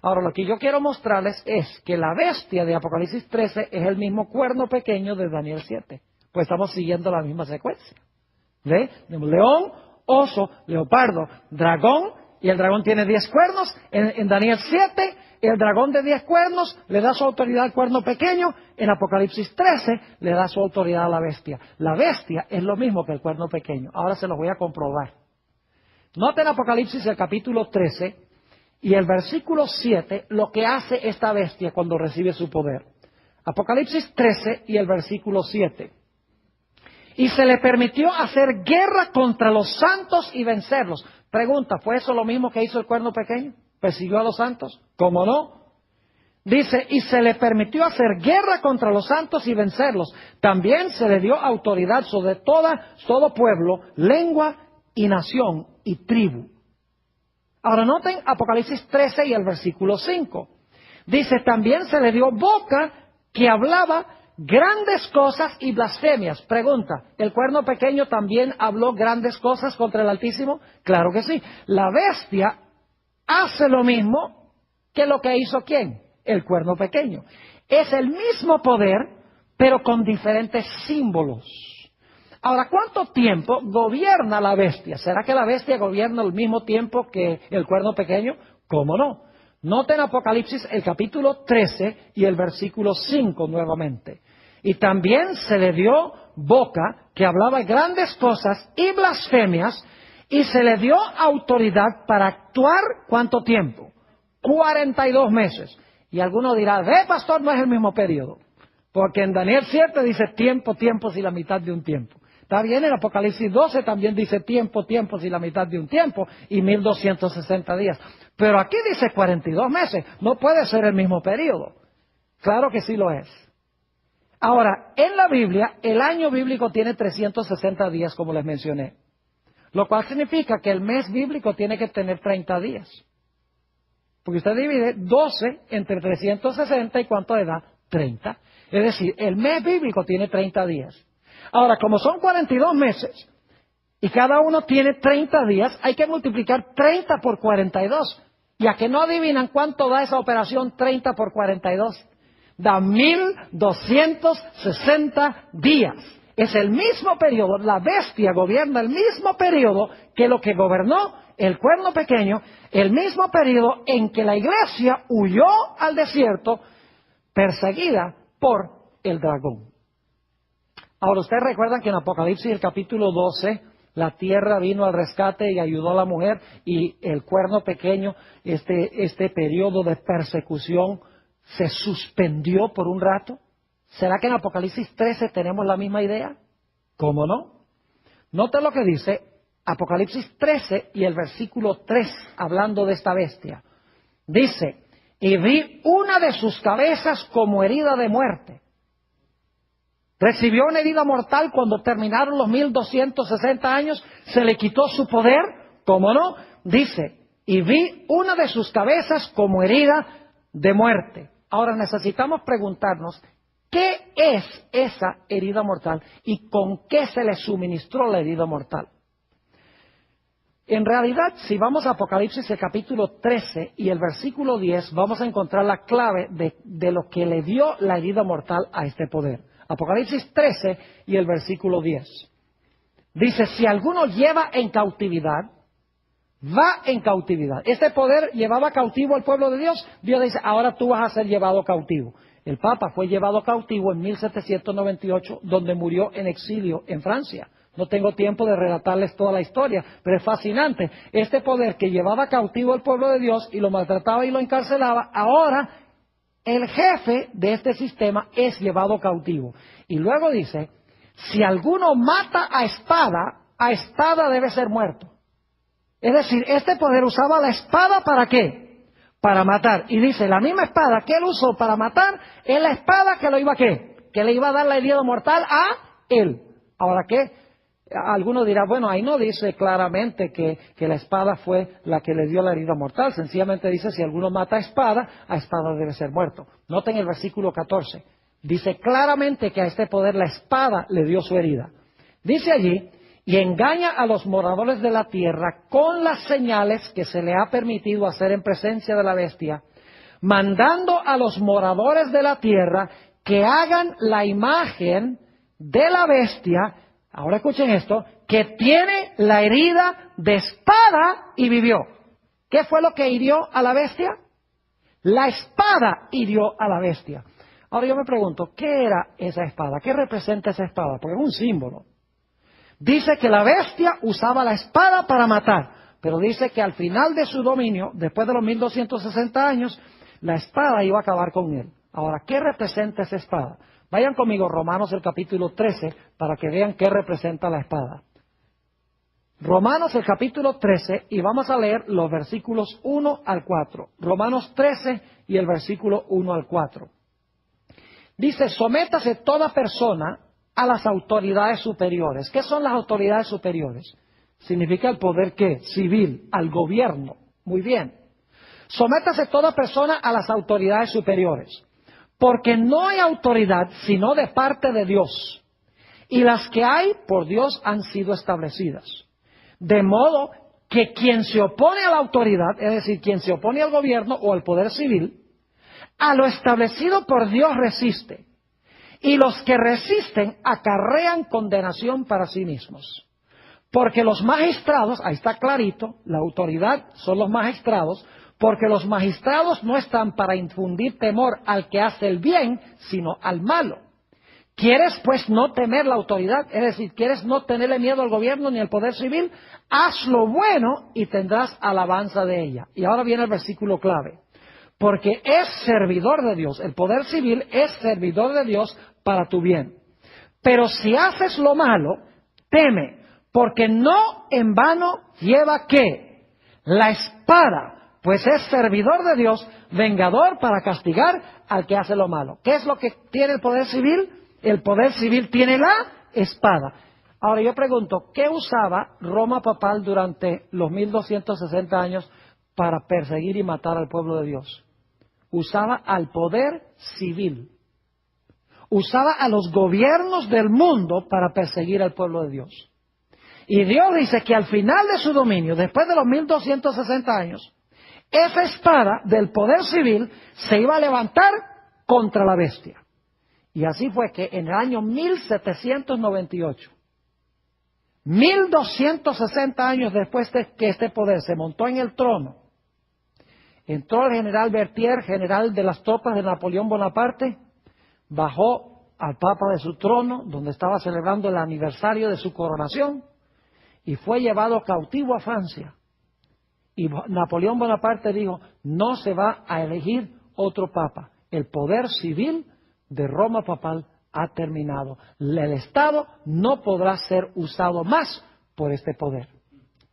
Ahora, lo que yo quiero mostrarles es que la bestia de Apocalipsis 13 es el mismo cuerno pequeño de Daniel 7, pues estamos siguiendo la misma secuencia. ¿Ve? León, oso, leopardo, dragón, y el dragón tiene 10 cuernos. En Daniel 7, el dragón de 10 cuernos le da su autoridad al cuerno pequeño. En Apocalipsis 13 le da su autoridad a la bestia. La bestia es lo mismo que el cuerno pequeño. Ahora se los voy a comprobar. Noten Apocalipsis el capítulo 13 y el versículo 7, lo que hace esta bestia cuando recibe su poder. Apocalipsis 13 y el versículo 7. Y se le permitió hacer guerra contra los santos y vencerlos. Pregunta, ¿fue eso lo mismo que hizo el cuerno pequeño? ¿Persiguió a los santos? ¿Cómo no? Dice, y se le permitió hacer guerra contra los santos y vencerlos. También se le dio autoridad sobre todo pueblo, lengua y nación y tribu. Ahora noten Apocalipsis 13 y el versículo 5. Dice, también se le dio boca que hablaba grandes cosas y blasfemias. Pregunta, ¿el cuerno pequeño también habló grandes cosas contra el Altísimo? Claro que sí. La bestia hace lo mismo que lo que hizo ¿quién? El cuerno pequeño. Es el mismo poder, pero con diferentes símbolos. Ahora, ¿cuánto tiempo gobierna la bestia? ¿Será que la bestia gobierna al mismo tiempo que el cuerno pequeño? ¿Cómo no? Noten Apocalipsis el capítulo 13 y el versículo 5 nuevamente. Y también se le dio boca que hablaba grandes cosas y blasfemias, y se le dio autoridad para actuar ¿cuánto tiempo? 42 meses. Y alguno dirá, pastor, no es el mismo periodo. Porque en Daniel 7 dice tiempos y la mitad de un tiempo. Está bien, en Apocalipsis 12 también dice tiempos y la mitad de un tiempo y 1260 días. Pero aquí dice 42 meses. No puede ser el mismo periodo. Claro que sí lo es. Ahora, en la Biblia, el año bíblico tiene 360 días, como les mencioné. Lo cual significa que el mes bíblico tiene que tener 30 días. Porque usted divide 12 entre 360 y ¿cuánto le da? 30. Es decir, el mes bíblico tiene 30 días. Ahora, como son 42 meses y cada uno tiene 30 días, hay que multiplicar 30 por 42. ¿Y a que no adivinan cuánto da esa operación 30 por 42? Da 1260 días. Es el mismo periodo, la bestia gobierna el mismo periodo que lo que gobernó el cuerno pequeño, el mismo periodo en que la iglesia huyó al desierto perseguida por el dragón. Ahora, ustedes recuerdan que en Apocalipsis, el capítulo 12, la tierra vino al rescate y ayudó a la mujer, y el cuerno pequeño, este periodo de persecución, se suspendió por un rato. ¿Será que en Apocalipsis 13 tenemos la misma idea? ¿Cómo no? Note lo que dice Apocalipsis 13 y el versículo 3, hablando de esta bestia. Dice, y vi una de sus cabezas como herida de muerte. Recibió una herida mortal cuando terminaron los 1260 años, se le quitó su poder, ¿cómo no? Dice, y vi una de sus cabezas como herida de muerte. Ahora necesitamos preguntarnos, ¿qué es esa herida mortal y con qué se le suministró la herida mortal? En realidad, si vamos a Apocalipsis el capítulo 13 y el versículo 10, vamos a encontrar la clave de lo que le dio la herida mortal a este poder. Apocalipsis 13 y el versículo 10. Dice, si alguno lleva en cautividad, va en cautividad. Este poder llevaba cautivo al pueblo de Dios. Dios dice, ahora tú vas a ser llevado cautivo. El Papa fue llevado cautivo en 1798, donde murió en exilio en Francia. No tengo tiempo de relatarles toda la historia, pero es fascinante. Este poder que llevaba cautivo al pueblo de Dios y lo maltrataba y lo encarcelaba, ahora el jefe de este sistema es llevado cautivo. Y luego dice, si alguno mata a espada debe ser muerto. Es decir, este poder usaba la espada ¿para qué? Para matar. Y dice, la misma espada que él usó para matar es la espada que lo iba a ¿qué? Que le iba a dar la herida mortal a él. Ahora, ¿qué? Alguno dirá, bueno, ahí no dice claramente que la espada fue la que le dio la herida mortal. Sencillamente dice, si alguno mata a espada debe ser muerto. Noten el versículo 14. Dice claramente que a este poder la espada le dio su herida. Dice allí, y engaña a los moradores de la tierra con las señales que se le ha permitido hacer en presencia de la bestia, mandando a los moradores de la tierra que hagan la imagen de la bestia. Ahora escuchen esto, que tiene la herida de espada y vivió. ¿Qué fue lo que hirió a la bestia? La espada hirió a la bestia. Ahora yo me pregunto, ¿qué era esa espada? ¿Qué representa esa espada? Porque es un símbolo. Dice que la bestia usaba la espada para matar, pero dice que al final de su dominio, después de los 1260 años, la espada iba a acabar con él. Ahora, ¿qué representa esa espada? Vayan conmigo, Romanos el capítulo 13, para que vean qué representa la espada. Romanos el capítulo 13, y vamos a leer los versículos 1 al 4. Romanos 13 y el versículo 1 al 4. Dice, sométase toda persona a las autoridades superiores. ¿Qué son las autoridades superiores? Significa el poder, ¿qué? Civil, al gobierno. Muy bien. Sométase toda persona a las autoridades superiores, porque no hay autoridad sino de parte de Dios, y las que hay por Dios han sido establecidas. De modo que quien se opone a la autoridad, es decir, quien se opone al gobierno o al poder civil, a lo establecido por Dios resiste, y los que resisten acarrean condenación para sí mismos. Porque los magistrados, ahí está clarito, la autoridad son los magistrados, porque los magistrados no están para infundir temor al que hace el bien, sino al malo. ¿Quieres pues no temer la autoridad? Es decir, ¿quieres no tenerle miedo al gobierno ni al poder civil? Haz lo bueno y tendrás alabanza de ella. Y ahora viene el versículo clave. Porque es servidor de Dios, el poder civil es servidor de Dios para tu bien. Pero si haces lo malo, teme, porque no en vano lleva ¿qué? La espada, pues es servidor de Dios, vengador para castigar al que hace lo malo. ¿Qué es lo que tiene el poder civil? El poder civil tiene la espada. Ahora yo pregunto, ¿qué usaba Roma papal durante los 1260 años para perseguir y matar al pueblo de Dios? Usaba al poder civil. Usaba a los gobiernos del mundo para perseguir al pueblo de Dios. Y Dios dice que al final de su dominio, después de los 1260 años, esa espada del poder civil se iba a levantar contra la bestia. Y así fue que en el año 1798, 1260 años después de que este poder se montó en el trono, entró el general Berthier, general de las tropas de Napoleón Bonaparte, bajó al Papa de su trono, donde estaba celebrando el aniversario de su coronación, y fue llevado cautivo a Francia. Y Napoleón Bonaparte dijo, no se va a elegir otro papa. El poder civil de Roma papal ha terminado. El Estado no podrá ser usado más por este poder.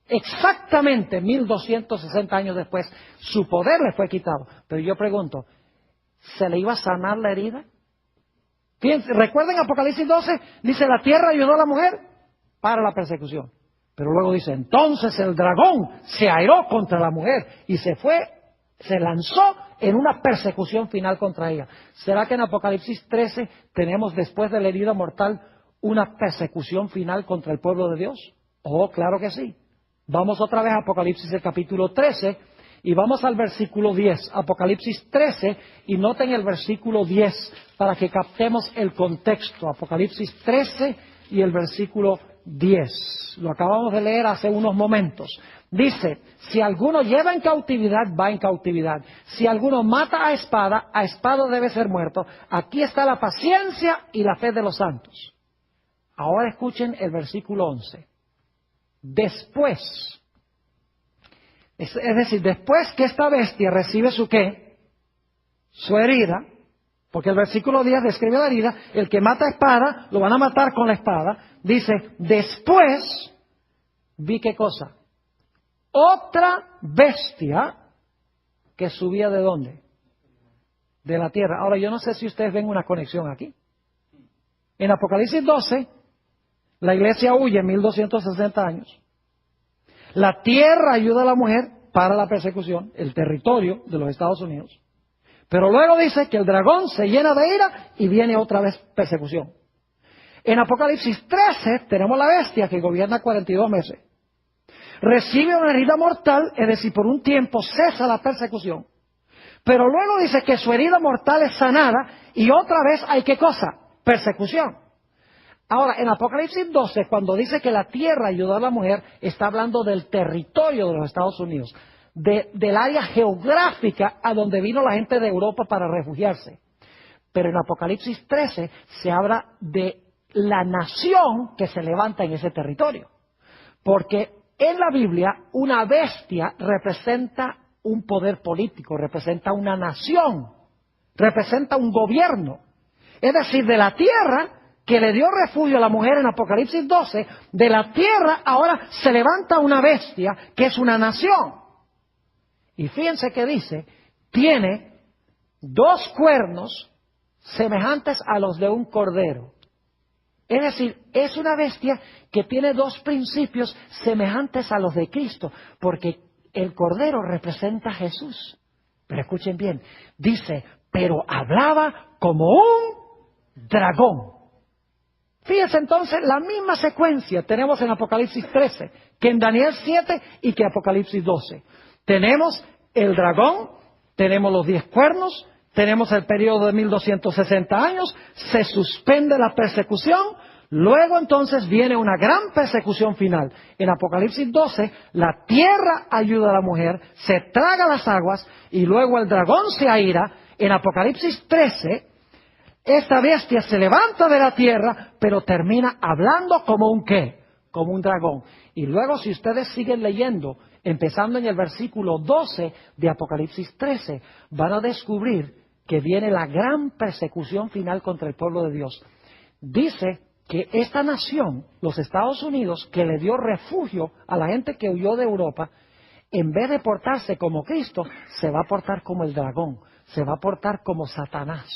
Exactamente 1260 años después, su poder le fue quitado. Pero yo pregunto, ¿se le iba a sanar la herida? Fíjense, recuerden Apocalipsis 12, dice, la tierra ayudó a la mujer para la persecución. Pero luego dice, entonces el dragón se airó contra la mujer y se lanzó en una persecución final contra ella. ¿Será que en Apocalipsis 13 tenemos después de la herida mortal una persecución final contra el pueblo de Dios? Oh, claro que sí. Vamos otra vez a Apocalipsis el capítulo 13 y vamos al versículo 10. Apocalipsis 13 y noten el versículo 10 para que captemos el contexto. Apocalipsis 13 y el versículo 10. Lo acabamos de leer hace unos momentos. Dice, si alguno lleva en cautividad, va en cautividad. Si alguno mata a espada debe ser muerto. Aquí está la paciencia y la fe de los santos. Ahora escuchen el versículo 11. Después, es decir, después que esta bestia recibe su ¿qué? Su herida, porque el versículo 10 describe la herida, el que mata a espada, lo van a matar con la espada. Dice, después, vi qué cosa, otra bestia que subía ¿de dónde? De la tierra. Ahora, yo no sé si ustedes ven una conexión aquí. En Apocalipsis 12, la iglesia huye 1260 años. La tierra ayuda a la mujer para la persecución, el territorio de los Estados Unidos. Pero luego dice que el dragón se llena de ira y viene otra vez persecución. En Apocalipsis 13 tenemos la bestia que gobierna 42 meses. Recibe una herida mortal, es decir, por un tiempo cesa la persecución. Pero luego dice que su herida mortal es sanada y otra vez hay ¿qué cosa? Persecución. Ahora, en Apocalipsis 12, cuando dice que la tierra ayudó a la mujer, está hablando del territorio de los Estados Unidos, del área geográfica a donde vino la gente de Europa para refugiarse. Pero en Apocalipsis 13 se habla de la nación que se levanta en ese territorio. Porque en la Biblia una bestia representa un poder político, representa una nación, representa un gobierno. Es decir, de la tierra que le dio refugio a la mujer en Apocalipsis 12, de la tierra ahora se levanta una bestia que es una nación. Y fíjense que dice, tiene 2 cuernos semejantes a los de un cordero. Es decir, es una bestia que tiene 2 principios semejantes a los de Cristo, porque el cordero representa a Jesús. Pero escuchen bien, dice, pero hablaba como un dragón. Fíjense entonces, la misma secuencia tenemos en Apocalipsis 13, que en Daniel 7 y que Apocalipsis 12. Tenemos el dragón, tenemos los 10 cuernos, tenemos el periodo de 1260 años, se suspende la persecución, luego entonces viene una gran persecución final. En Apocalipsis 12, la tierra ayuda a la mujer, se traga las aguas y luego el dragón se aira. En Apocalipsis 13, esta bestia se levanta de la tierra, pero termina hablando como un ¿qué? Como un dragón. Y luego si ustedes siguen leyendo, empezando en el versículo 12 de Apocalipsis 13, van a descubrir que viene la gran persecución final contra el pueblo de Dios. Dice que esta nación, los Estados Unidos, que le dio refugio a la gente que huyó de Europa, en vez de portarse como Cristo, se va a portar como el dragón, se va a portar como Satanás.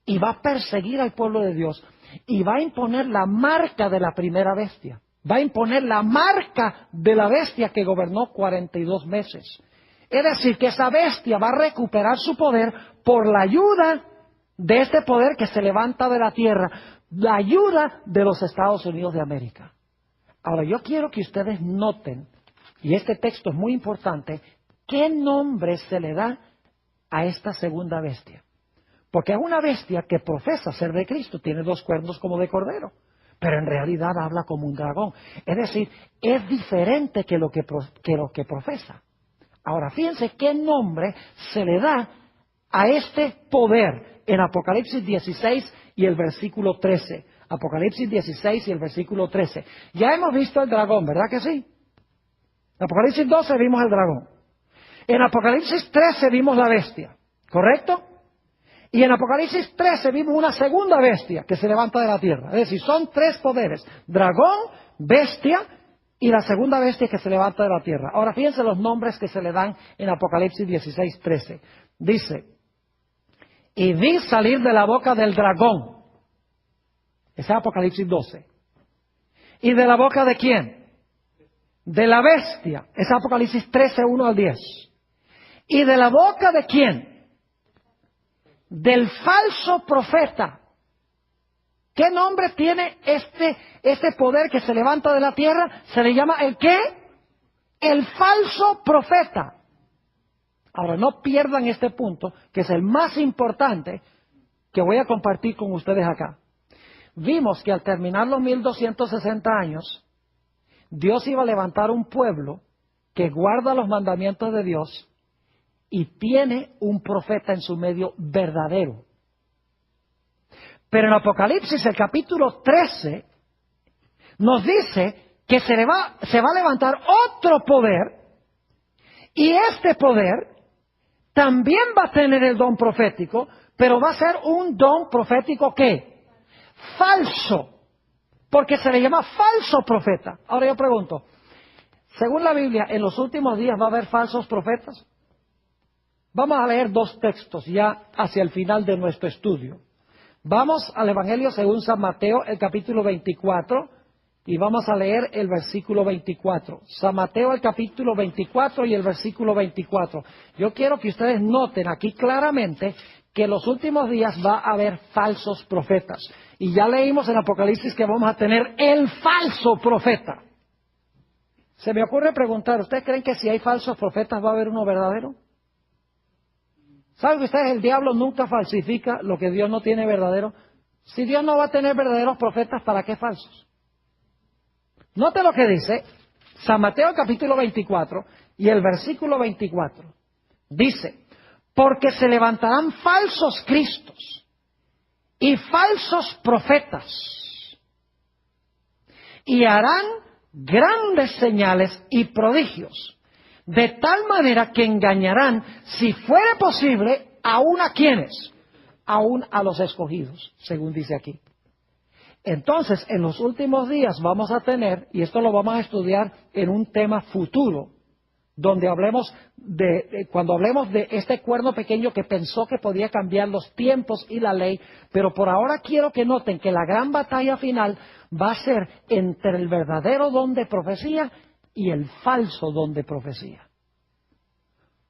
Y va a perseguir al pueblo de Dios y va a imponer la marca de la primera bestia. Va a imponer la marca de la bestia que gobernó 42 meses. Es decir, que esa bestia va a recuperar su poder por la ayuda de este poder que se levanta de la tierra, la ayuda de los Estados Unidos de América. Ahora, yo quiero que ustedes noten, y este texto es muy importante, qué nombre se le da a esta segunda bestia. Porque es una bestia que profesa ser de Cristo, tiene 2 cuernos como de cordero, pero en realidad habla como un dragón. Es decir, es diferente que lo que profesa. Ahora, fíjense qué nombre se le da a este poder en Apocalipsis 16 y el versículo 13. Apocalipsis 16 y el versículo 13. Ya hemos visto el dragón, ¿verdad que sí? En Apocalipsis 12 vimos el dragón. En Apocalipsis 13 vimos la bestia, ¿correcto? Y en Apocalipsis 13 vimos una segunda bestia que se levanta de la tierra. Es decir, son 3 poderes. Dragón, bestia y la segunda bestia que se levanta de la tierra. Ahora fíjense los nombres que se le dan en Apocalipsis 16, 13. Dice, y vi salir de la boca del dragón. Ese es Apocalipsis 12. ¿Y de la boca de quién? De la bestia. Es Apocalipsis 13, 1 al 10. ¿Y de la boca de quién? Del falso profeta. ¿Qué nombre tiene este poder que se levanta de la tierra? Se le llama ¿el qué? El falso profeta. Ahora, no pierdan este punto, que es el más importante que voy a compartir con ustedes acá. Vimos que al terminar los 1260 años, Dios iba a levantar un pueblo que guarda los mandamientos de Dios y tiene un profeta en su medio verdadero. Pero en Apocalipsis, el capítulo 13, nos dice que se va a levantar otro poder, y este poder también va a tener el don profético, pero va a ser un don profético ¿qué? Falso, porque se le llama falso profeta. Ahora yo pregunto, según la Biblia, ¿en los últimos días va a haber falsos profetas? Vamos a leer 2 textos ya hacia el final de nuestro estudio. Vamos al Evangelio según San Mateo, el capítulo 24, y vamos a leer el versículo 24. San Mateo, el capítulo 24 y el versículo 24. Yo quiero que ustedes noten aquí claramente que en los últimos días va a haber falsos profetas. Y ya leímos en Apocalipsis que vamos a tener el falso profeta. Se me ocurre preguntar, ¿ustedes creen que si hay falsos profetas va a haber uno verdadero? ¿Saben ustedes? El diablo nunca falsifica lo que Dios no tiene verdadero. Si Dios no va a tener verdaderos profetas, ¿para qué falsos? Note lo que dice San Mateo capítulo 24 y el versículo 24. Dice, porque se levantarán falsos cristos y falsos profetas y harán grandes señales y prodigios, de tal manera que engañarán, si fuere posible, aún a quienes, aún a los escogidos, según dice aquí. Entonces, en los últimos días vamos a tener, y esto lo vamos a estudiar en un tema futuro, donde cuando hablemos de este cuerno pequeño que pensó que podía cambiar los tiempos y la ley, pero por ahora quiero que noten que la gran batalla final va a ser entre el verdadero don de profecía y el falso don de profecía.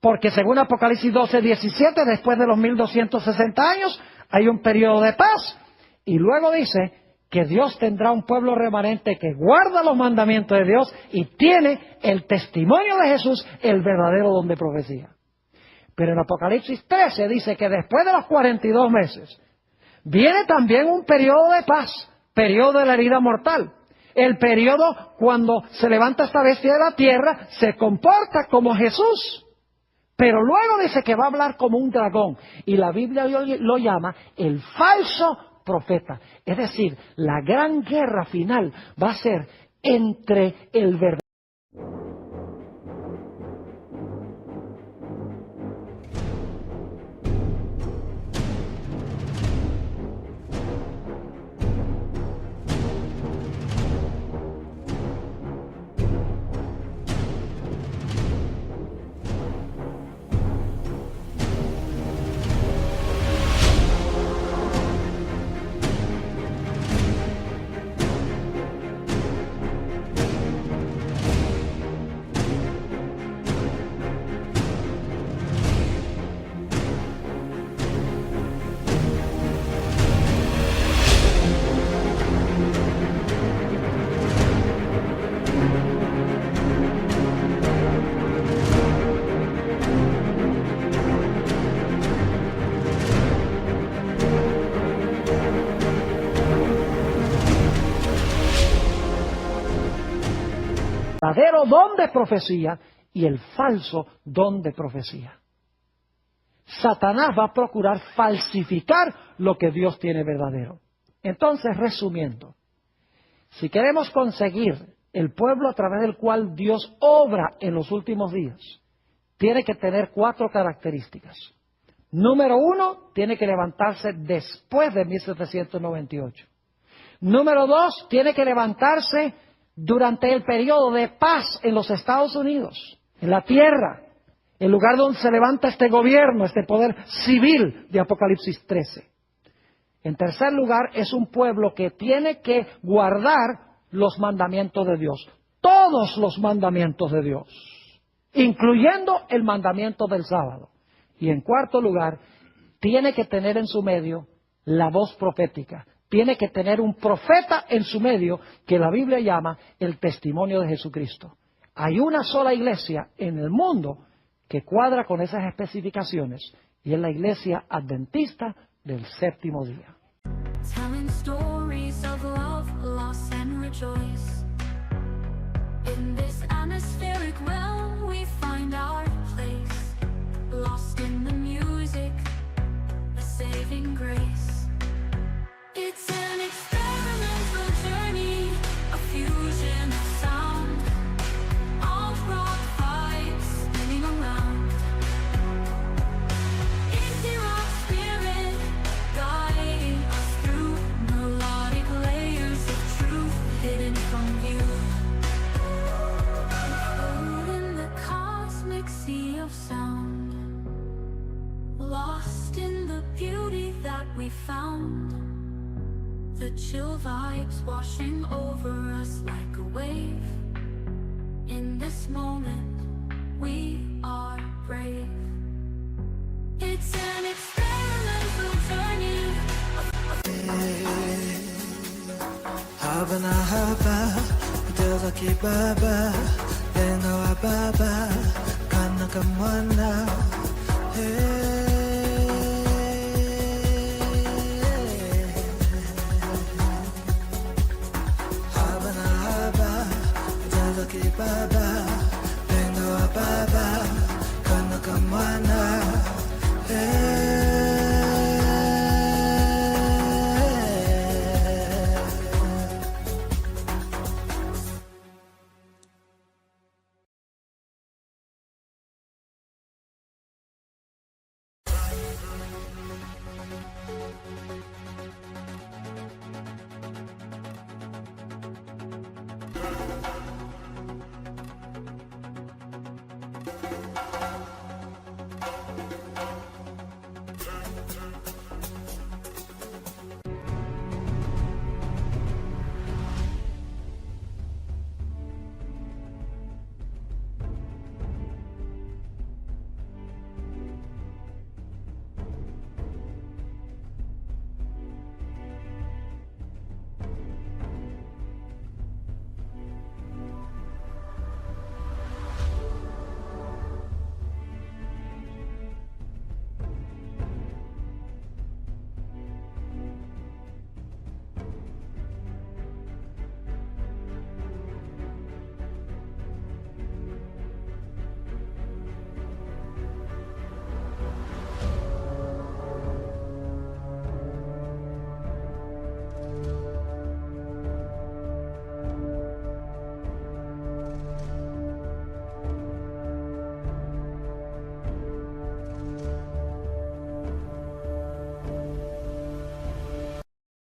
Porque según Apocalipsis 12:17, después de los 1260 años, hay un periodo de paz, y luego dice que Dios tendrá un pueblo remanente que guarda los mandamientos de Dios y tiene el testimonio de Jesús, el verdadero don de profecía. Pero en Apocalipsis 13 dice que después de los 42 meses viene también un periodo de paz, periodo de la herida mortal. El periodo cuando se levanta esta bestia de la tierra, se comporta como Jesús. Pero luego dice que va a hablar como un dragón, y la Biblia lo llama el falso profeta. Es decir, la gran guerra final va a ser entre el verdadero. Verdadero don de profecía y el falso don de profecía. Satanás va a procurar falsificar lo que Dios tiene verdadero. Entonces, resumiendo, si queremos conseguir el pueblo a través del cual Dios obra en los últimos días, tiene que tener 4 características. Número 1, tiene que levantarse después de 1798. Número 2, tiene que levantarse durante el periodo de paz en los Estados Unidos, en la tierra, el lugar donde se levanta este gobierno, este poder civil de Apocalipsis 13. En tercer lugar, es un pueblo que tiene que guardar los mandamientos de Dios, todos los mandamientos de Dios, incluyendo el mandamiento del sábado. Y en cuarto lugar, tiene que tener en su medio la voz profética. Tiene que tener un profeta en su medio que la Biblia llama el testimonio de Jesucristo. Hay una sola iglesia en el mundo que cuadra con esas especificaciones, y es la iglesia adventista del séptimo día. Telling stories of love, loss and rejoice. In this atmospheric realm we find our place, lost in the music, a saving grace. It's an experimental journey, a fusion of sound, all rock vibes spinning around. Indie rock spirit guiding us through melodic layers of truth hidden from view. Float in the cosmic sea of sound, lost in the beauty that we found. The chill vibes washing over us like a wave. In this moment, we are brave. It's an experimental journey. Haba na haba, ito kibaba, dengawa baba, kanaka mwana. Baba